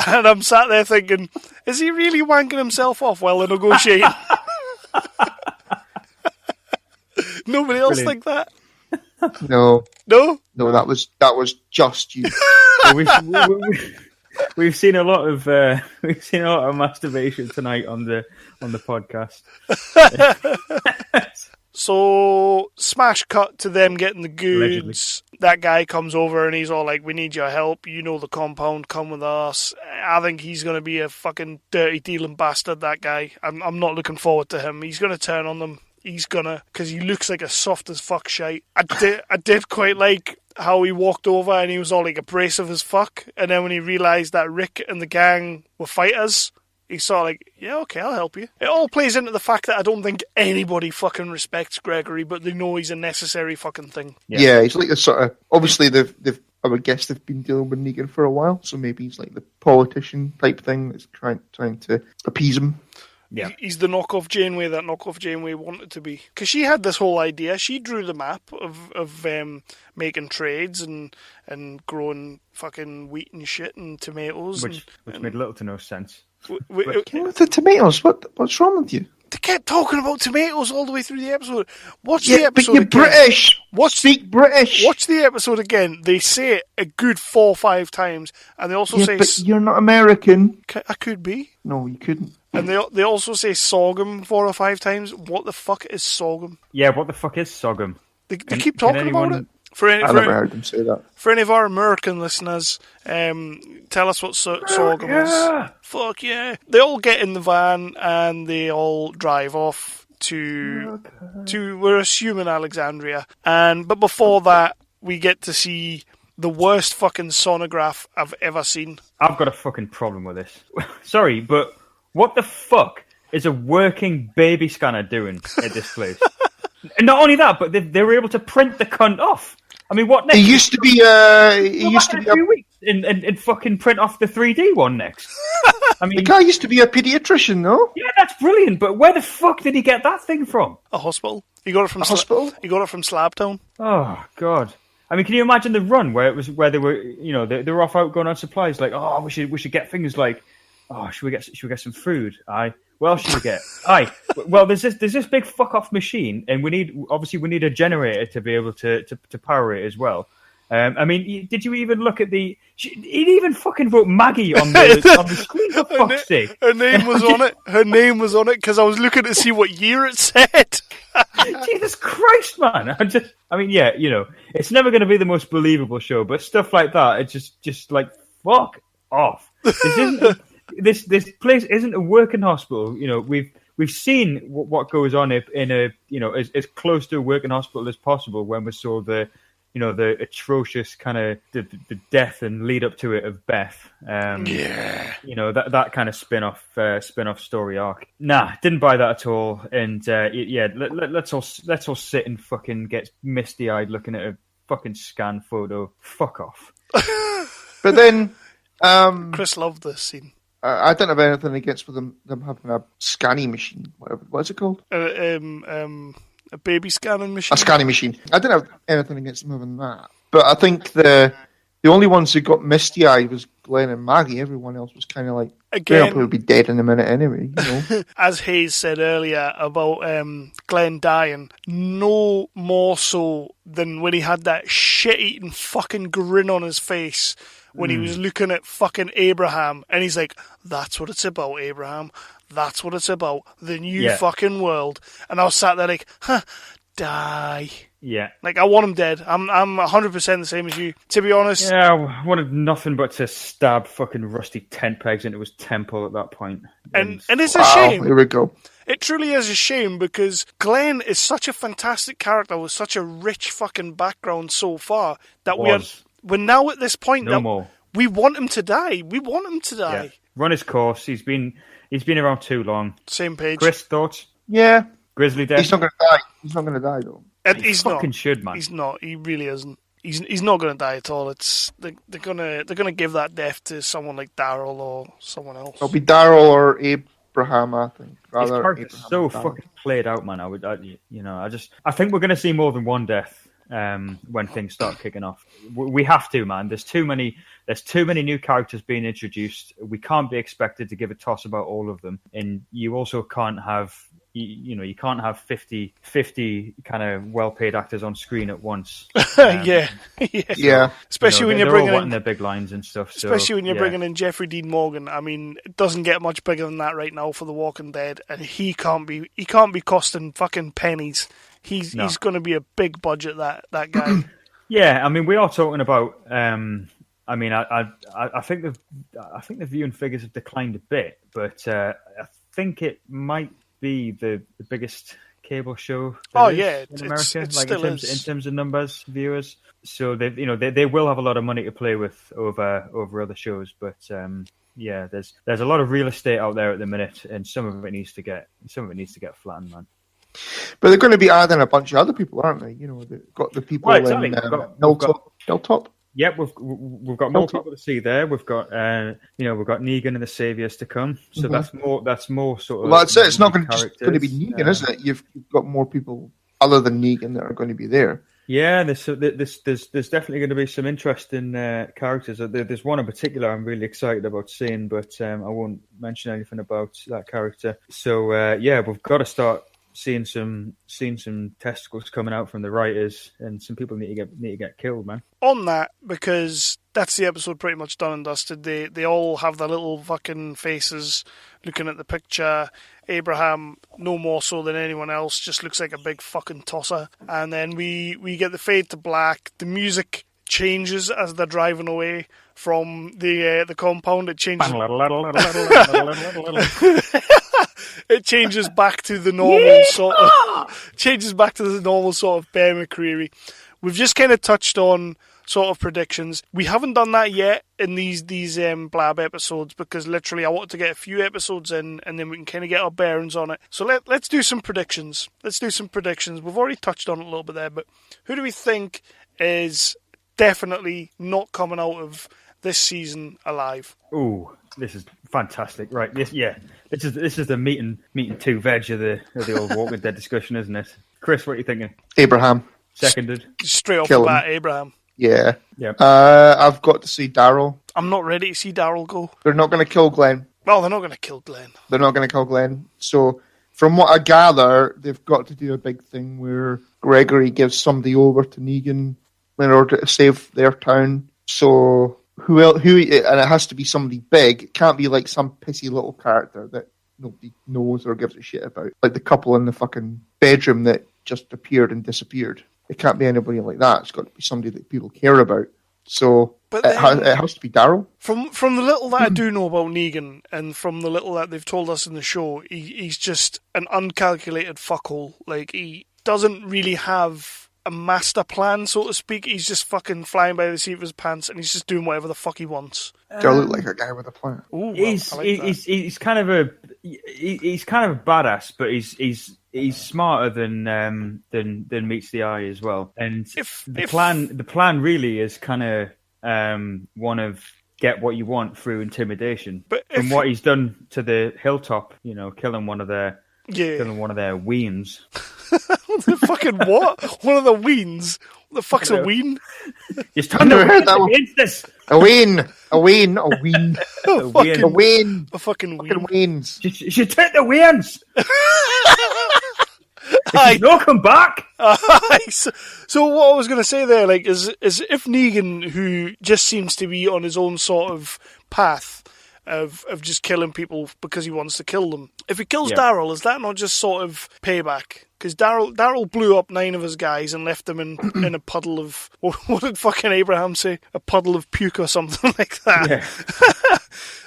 And I'm sat there thinking, is he really wanking himself off while they're negotiating? Nobody else think that? No. No? No, that was just you. We've seen a lot of masturbation tonight on the podcast. So, smash cut to them getting the goods. Allegedly. That guy comes over and he's all like, we need your help. You know the compound, come with us. I think he's going to be a fucking dirty dealing bastard, that guy. I'm not looking forward to him. He's going to turn on them. He's going to, because he looks like a soft as fuck shite. I did quite like how he walked over and he was all like abrasive as fuck. And then when he realised that Rick and the gang were fighters, he's sort of like, yeah, okay, I'll help you. It all plays into the fact that I don't think anybody fucking respects Gregory, but they know he's a necessary fucking thing. Yeah, he's like a sort of... Obviously, I would guess they've been dealing with Negan for a while, so maybe he's like the politician type thing that's trying to appease him. Yeah. He's the knockoff Janeway that knockoff Janeway wanted to be. Because she had this whole idea. She drew the map of making trades and growing fucking wheat and shit and tomatoes. Which made little to no sense. The tomatoes, what's wrong with you? They kept talking about tomatoes all the way through the episode. Watch the episode but you're again. British. Speak British. Watch the episode again. They say it a good 4 or 5 times. And they also say... but you're not American. I could be. No, you couldn't. And they also say sorghum 4 or 5 times. What the fuck is sorghum? Yeah, what the fuck is sorghum? They keep talking about it. I've never heard them say that. For any of our American listeners, tell us what sorghum is. Fuck yeah. They all get in the van and they all drive off to we're assuming Alexandria. But before that, we get to see the worst fucking sonograph I've ever seen. I've got a fucking problem with this. Sorry, but what the fuck is a working baby scanner doing at this place? And not only that, but they were able to print the cunt off. I mean, what next? It used to be a few weeks and fucking print off the 3D one next. I mean, the guy used to be a paediatrician, no? Yeah, that's brilliant. But where the fuck did he get that thing from? A hospital. He got it from hospital. He got it from Slabtown. Oh God. I mean, can you imagine the run where they were, they were off out going on supplies, like, oh, we should get things like, oh, should we get some food? Aye. What else should we get? Aye. Well, there's this big fuck off machine, and we need a generator to be able to power it as well. I mean, did you even look at the? It even fucking wrote Maggie on the screen. For fuck's sake, her name was on it. Her name was on it because I was looking to see what year it said. Jesus Christ, man! It's never going to be the most believable show, but stuff like that, it's just like fuck off. This place isn't a working hospital. We've seen what goes on in a as close to a working hospital as possible when we saw the atrocious kind of the death and lead up to it of Beth. That kind of spin-off story arc. Nah, didn't buy that at all. And let's all sit and fucking get misty-eyed looking at a fucking scan photo. Fuck off. But then Chris loved this scene. I don't have anything against with them having a scanning machine. What's it called? A baby scanning machine. A scanning machine. I don't have anything against them having that. But I think the only ones who got misty-eyed was Glenn and Maggie. Everyone else was kind of like, they'll probably be dead in a minute anyway. As Haze said earlier about Glenn dying, no more so than when he had that shit-eating fucking grin on his face when he was looking at fucking Abraham, and he's like, that's what it's about, Abraham. That's what it's about. The new fucking world. And I was sat there like, die. Yeah. Like, I want him dead. I'm 100% the same as you. To be honest. Yeah, I wanted nothing but to stab fucking rusty tent pegs into his temple at that point. And it's a shame. Here we go. It truly is a shame because Glenn is such a fantastic character with such a rich fucking background so far that we're now at this point we want him to die. We want him to die. Yeah. Run his course. He's been around too long. Same page. Chris, thoughts? Yeah. Grizzly death? He's not going to die. He's not going to die, though. He's fucking not. should, man. He's not. He really isn't. He's not going to die at all. They're gonna give that death to someone like Daryl or someone else. It'll be Daryl or Abraham, I think. His Rather, character's Abraham so than Daryl. fucking played out, man. I think we're going to see more than one death when things start kicking off. We have to, man. There's too many new characters being introduced. We can't be expected to give a toss about all of them, and you also can't have. You can't have 50 kind of well-paid actors on screen at once. Yeah. Especially when they're you're bringing all wanting in their big lines and stuff. Especially when you're bringing in Jeffrey Dean Morgan. I mean, it doesn't get much bigger than that right now for The Walking Dead, and he can't be costing fucking pennies. He's going to be a big budget, that guy. Yeah, I mean, we are talking about. I mean, I think the viewing figures have declined a bit, but I think it might be the biggest cable show in America, in terms of numbers, viewers. So they will have a lot of money to play with over other shows, but there's a lot of real estate out there at the minute, and some of it needs to get flattened, man. But they're going to be adding a bunch of other people, aren't they? They've got the people in Hilltop. Yep, we've got more people to see there. We've got we've got Negan and the Saviors to come. So that's more sort of. Well, that's it. It's not going to be Negan, isn't it? You've got more people other than Negan that are going to be there. Yeah, there's definitely going to be some interesting characters. There's one in particular I'm really excited about seeing, but I won't mention anything about that character. So we've got to start seeing some testicles coming out from the writers, and some people need to get killed, man. On that, because that's the episode pretty much done and dusted. They all have their little fucking faces looking at the picture. Abraham, no more so than anyone else, just looks like a big fucking tosser. And then we get the fade to black. The music changes as they're driving away from the compound. It changes. It changes back to the normal sort of Bear McCreary. We've just kind of touched on sort of predictions. We haven't done that yet in these Blab episodes, because literally I wanted to get a few episodes in, and then we can kind of get our bearings on it. So let's do some predictions. We've already touched on it a little bit there, but who do we think is definitely not coming out of this season alive? Ooh, this is fantastic, right? This is the meat and two veg of the old Walking Dead discussion, isn't it? Chris, what are you thinking? Abraham. Seconded. Straight off the bat, Abraham. Yeah. Yep. I've got to see Daryl. I'm not ready to see Daryl go. They're not going to kill Glenn. Well, they're not going to kill Glenn. So, from what I gather, they've got to do a big thing where Gregory gives somebody over to Negan in order to save their town. So, who and it has to be somebody big. It can't be like some pissy little character that nobody knows or gives a shit about. Like the couple in the fucking bedroom that just appeared and disappeared. It can't be anybody like that. It's got to be somebody that people care about. So it has to be Daryl. From the little that I do know about Negan, and from the little that they've told us in the show, he's just an uncalculated fuckhole. Like, he doesn't really have a master plan, so to speak. He's just fucking flying by the seat of his pants, and he's just doing whatever the fuck he wants. Do I look like a guy with a plan? Ooh, well, he's kind of a badass, but he's smarter than meets the eye as well. And the plan really is kind of one of get what you want through intimidation. But from what he's done to the hilltop, killing one of their weens. The fucking what? One of the weens? What the fuck's a ween? Just turn the heard that against this. A ween. A fucking weens. You take the weens. No, come back. So what I was going to say there, like, is if Negan, who just seems to be on his own sort of path of just killing people because he wants to kill them, if he kills Daryl, is that not just sort of payback? Because Daryl blew up 9 of his guys and left them in a puddle of, what did fucking Abraham say? A puddle of puke or something like that. Yeah.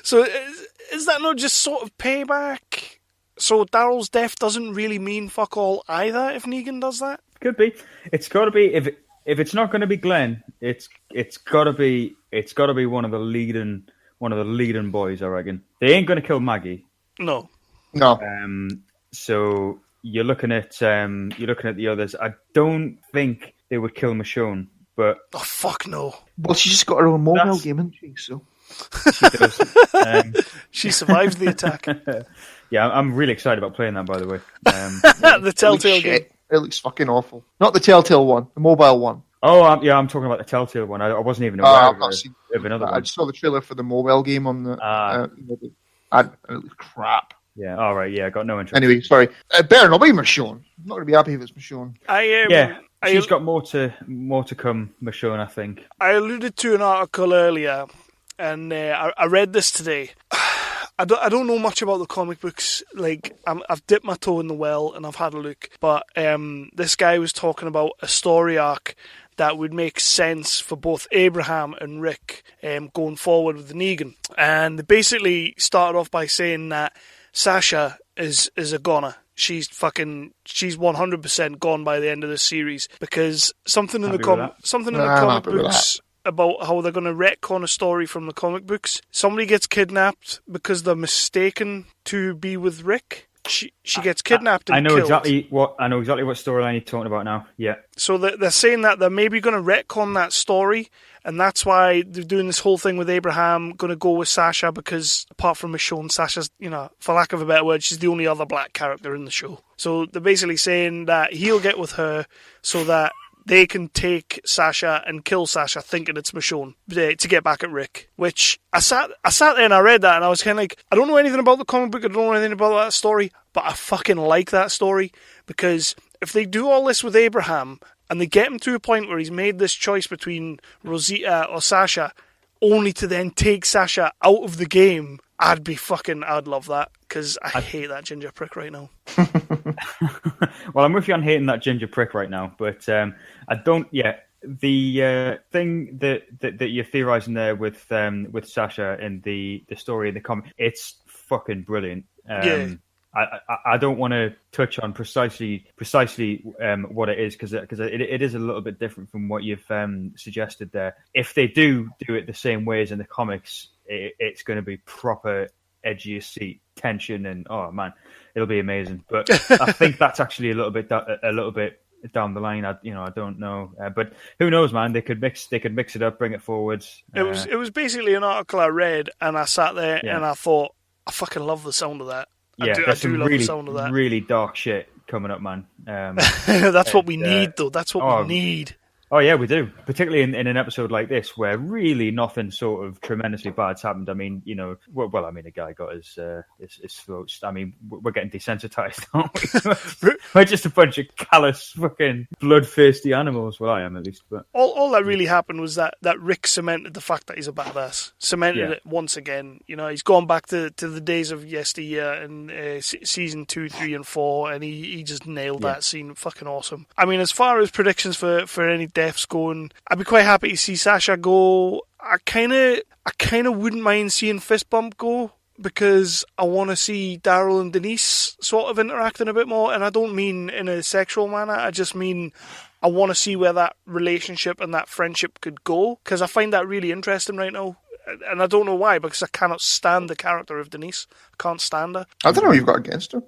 So is that not just sort of payback? So Daryl's death doesn't really mean fuck all either if Negan does that? Could be. It's got to be. If it's not going to be Glenn, it's got to be one of the leading boys. I reckon they ain't going to kill Maggie. No. So you're looking at the others. I don't think they would kill Michonne, but Oh fuck no! Well, she's just got her own mobile game, hasn't she? So she does. She survives the attack. Yeah, I'm really excited about playing that. By the way, The Telltale game. It looks fucking awful. Not the Telltale one, the mobile one. Oh, I'm talking about the Telltale one. I wasn't even aware I've not seen of another I one. just saw the trailer for the mobile game on the. It looks crap. Yeah, all right. Yeah, I got no interest. Anyway, sorry. Better not be Michonne. I'm not going to be happy if it's Michonne. She's got more to come, Michonne, I think. I alluded to an article earlier, and I read this today. I don't know much about the comic books. Like, I've dipped my toe in the well and I've had a look. But this guy was talking about a story arc that would make sense for both Abraham and Rick going forward with the Negan. And they basically started off by saying that Sasha is a goner. She's 100% gone by the end of the series, because something in the comic books about how they're going to retcon a story from the comic books. Somebody gets kidnapped because they're mistaken to be with Rick. She gets kidnapped and killed. I know exactly what storyline you're talking about now. Yeah. So they're saying that they're maybe going to retcon that story, and that's why they're doing this whole thing with Abraham going to go with Sasha, because apart from Michonne, Sasha's, for lack of a better word, she's the only other black character in the show. So they're basically saying that he'll get with her so that they can take Sasha and kill Sasha, thinking it's Michonne, to get back at Rick. Which, I sat there and I read that, and I was kind of like, I don't know anything about the comic book, I don't know anything about that story, but I fucking like that story, because if they do all this with Abraham, and they get him to a point where he's made this choice between Rosita or Sasha, only to then take Sasha out of the game, I'd love that, because I hate that ginger prick right now. Well, I'm with you on hating that ginger prick right now, but I don't. Yeah, the thing that you're theorizing there with Sasha and the story in the comic, it's fucking brilliant. I don't want to touch on precisely what it is, because it is a little bit different from what you've suggested there. If they do it the same way as in the comics, it's going to be proper edgy as seat tension, and oh man, it'll be amazing. But I think that's actually a little bit down the line. I don't know, but who knows, man? They could mix it up, bring it forward. It was basically an article I read, and I sat there and I thought, I fucking love the sound of that. I do love the sound of that. Really dark shit coming up, man. That's what we need, though. That's what we need. Oh yeah, we do. Particularly in an episode like this, where really nothing sort of tremendously bad's happened. I mean, a guy got his throat. I mean, we're getting desensitized, aren't we? We're just a bunch of callous, fucking bloodthirsty animals. Well, I am, at least. But all that really happened was that Rick cemented the fact that he's a badass. Cemented it once again. He's gone back to the days of yesteryear in season 2, 3, and 4, and he just nailed that scene. Fucking awesome. I mean, as far as predictions for any deaths going, I'd be quite happy to see Sasha go. I kind of wouldn't mind seeing Fist Bump go, because I want to see Daryl and Denise sort of interacting a bit more, and I don't mean in a sexual manner, I just mean I want to see where that relationship and that friendship could go, because I find that really interesting right now, and I don't know why, because I cannot stand the character of Denise. I can't stand her. I don't know what you've got against her.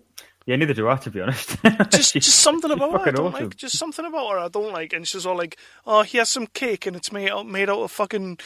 Yeah, neither do I, to be honest. just something about her I don't awesome. like. Just something about her I don't like. And she's all like, oh, he has some cake and it's made out of fucking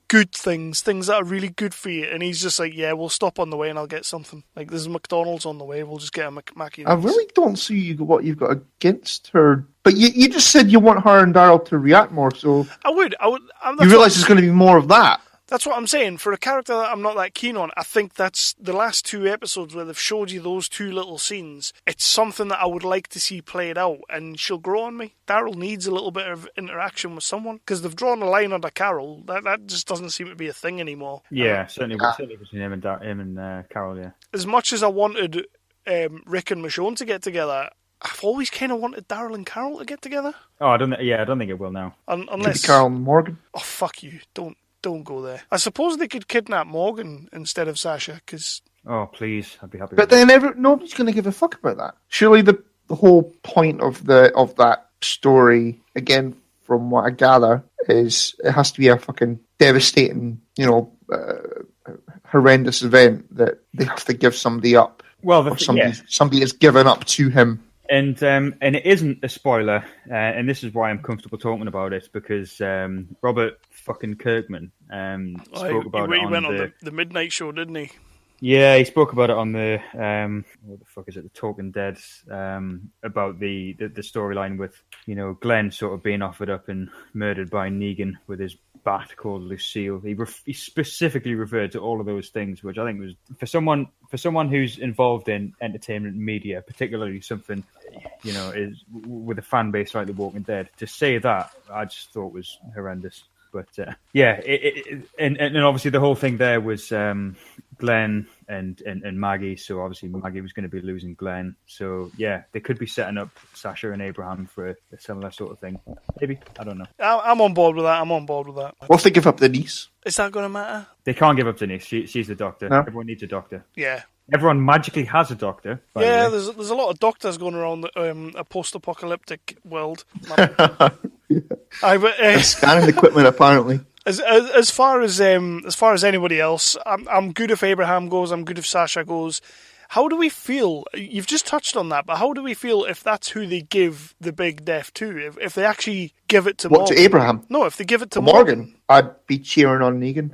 good things that are really good for you. And he's just like, yeah, we'll stop on the way and I'll get something. Like, there's McDonald's on the way, we'll just get a Mackie. I really don't see what you've got against her. But you just said you want her and Daryl to react more, so... I would. You realise there's going to be more of that. That's what I'm saying. For a character that I'm not that keen on, I think that's the last 2 episodes where they've showed you those 2 little scenes. It's something that I would like to see played out, and she'll grow on me. Daryl needs a little bit of interaction with someone, because they've drawn a line under Carol. That just doesn't seem to be a thing anymore. Yeah, certainly between him and Carol, yeah. As much as I wanted Rick and Michonne to get together, I've always kind of wanted Daryl and Carol to get together. Oh, I don't think it will now. Unless Carol and Morgan. Oh, fuck you. Don't go there. I suppose they could kidnap Morgan instead of Sasha, because... Oh, please. I'd be happy but with then nobody's going to give a fuck about that. Surely the whole point of that story, again, from what I gather, is it has to be a fucking devastating, horrendous event that they have to give somebody up. Well, somebody is given up to him. And it isn't a spoiler, and this is why I'm comfortable talking about it, because Robert fucking Kirkman spoke about it. He went on the Midnight Show, didn't he? Yeah, he spoke about it on the what the fuck is it, the Talking Dead, about the storyline with, you know, Glenn sort of being offered up and murdered by Negan with his bat called Lucille. He specifically referred to all of those things, which I think was for someone who's involved in entertainment media, particularly something, you know, is with a fan base like The Walking Dead. To say that, I just thought was horrendous. But yeah, and obviously the whole thing there was Glenn and Maggie. So obviously Maggie was going to be losing Glenn. So yeah, they could be setting up Sasha and Abraham for a similar sort of thing. Maybe, I don't know. I'm on board with that. What if they give up the niece? Is that going to matter? They can't give up Denise. She's the doctor. No. Everyone needs a doctor. Yeah. Everyone magically has a doctor. Yeah, there's a lot of doctors going around a post-apocalyptic world. Scanning equipment, apparently. As far as anybody else, I'm good if Abraham goes. I'm good if Sasha goes. How do we feel? You've just touched on that, but how do we feel if that's who they give the big death to? If they actually give it to Morgan? To Abraham? No, if they give it to Morgan, I'd be cheering on Negan.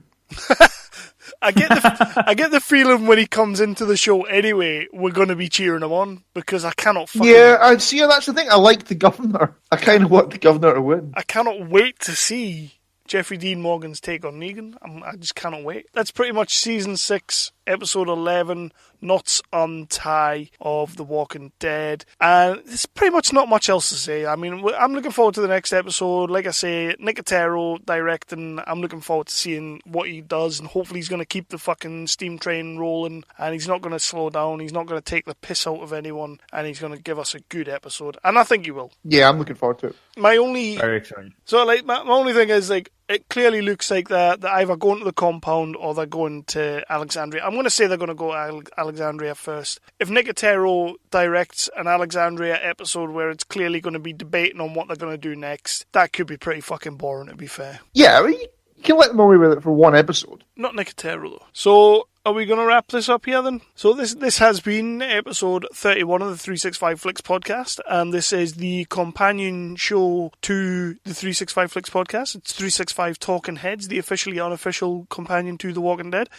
I get the feeling when he comes into the show anyway, we're going to be cheering him on, because I cannot fucking... Yeah, I see. That's the thing. I like the governor. I kind of want the governor to win. I cannot wait to see Jeffrey Dean Morgan's take on Negan. I just cannot wait. That's pretty much Season 6, Episode 11, Knots Untie of The Walking Dead. And there's pretty much not much else to say. I mean, I'm looking forward to the next episode. Like I say, Nicotero directing. I'm looking forward to seeing what he does, and hopefully he's going to keep the fucking steam train rolling, and he's not going to slow down. He's not going to take the piss out of anyone, and he's going to give us a good episode. And I think he will. Yeah, I'm looking forward to it. Very exciting. So, like, my only thing is, like, it clearly looks like they're either going to the compound or they're going to Alexandria. I'm going to say they're going to go Alexandria first. If Nicotero directs an Alexandria episode where it's clearly going to be debating on what they're going to do next, that could be pretty fucking boring, to be fair. Yeah, I mean, you can let them away with it for one episode. Not Nicotero, though. So, are we going to wrap this up here, then? So this has been episode 31 of the 365 Flicks podcast, and this is the companion show to the 365 Flicks podcast. It's 365 Talking Heads, the officially unofficial companion to The Walking Dead.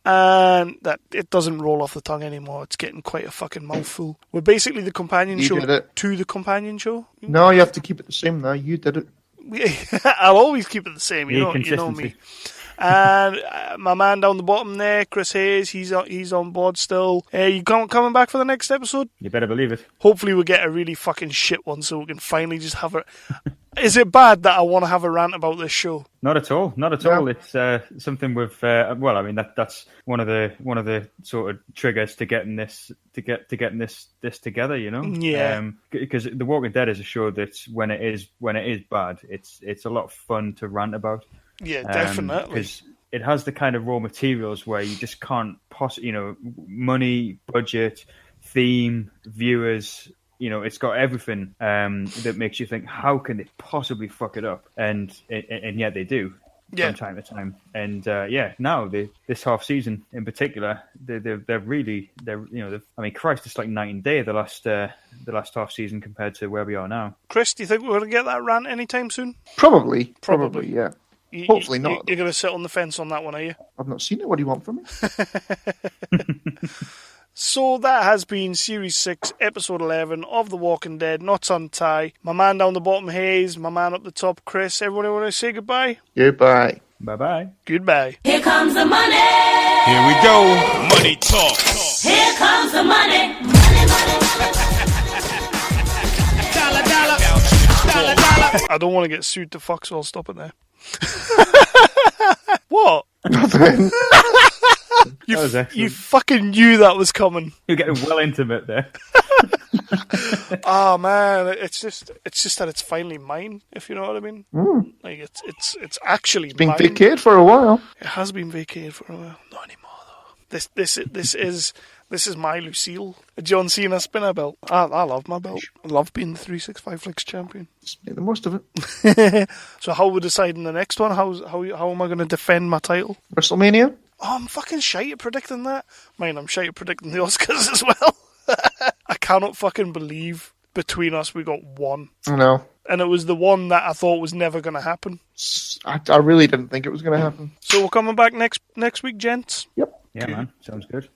And that it doesn't roll off the tongue anymore. It's getting quite a fucking mouthful. We're basically the companion show to the companion show. No, you have to keep it the same now. You did it. I'll always keep it the same. You know me. And my man down the bottom there, Chris Hayes, he's on board still. You coming back for the next episode? You better believe it. Hopefully we'll get a really fucking shit one so we can finally just have a... Is it bad that I want to have a rant about this show? Not at all. Not at all. It's something with. Well, I mean that's one of the sort of triggers to getting this together. You know. Yeah. Because The Walking Dead is a show that's when it is bad, it's a lot of fun to rant about. Yeah, definitely. Because it has the kind of raw materials where you just can't money, budget, theme, viewers. You know, it's got everything that makes you think, how can they possibly fuck it up? And yet they do from time to time. And now this half season in particular, they're really I mean, Christ, it's like night and day the last half season compared to where we are now. Chris, do you think we're going to get that rant anytime soon? Probably, yeah. Hopefully not. You're going to sit on the fence on that one, are you? I've not seen it. What do you want from me? So that has been Series 6, Episode 11 of The Walking Dead, Knots Untie. My man down the bottom, Hayes. My man up the top, Chris. Everyone want to say goodbye? Goodbye. Bye-bye. Goodbye. Here comes the money. Here we go. Money talk. Here comes the money. Money. Dollar, dollar. Dollar, dollar. I don't want to get sued to fuck, so I'll stop it there. What? Nothing. You fucking knew that was coming. You're getting well intimate there. Oh man, it's just that it's finally mine, if you know what I mean. Like it's actually Been mine. vacated for a while. It has been vacated for a while. Not anymore though. This is my Lucille, a John Cena spinner belt. I love my belt. I love being the 365 Flicks champion. Just make the most of it. So how we're deciding the next one? How am I going to defend my title? WrestleMania. Oh, I'm fucking shite at predicting that. I'm shite at predicting the Oscars as well. cannot fucking believe between us we got one. I know. And it was the one that I thought was never going to happen. I really didn't think it was going to happen. So we're coming back next week, gents? Yep. Yeah, man. Sounds good.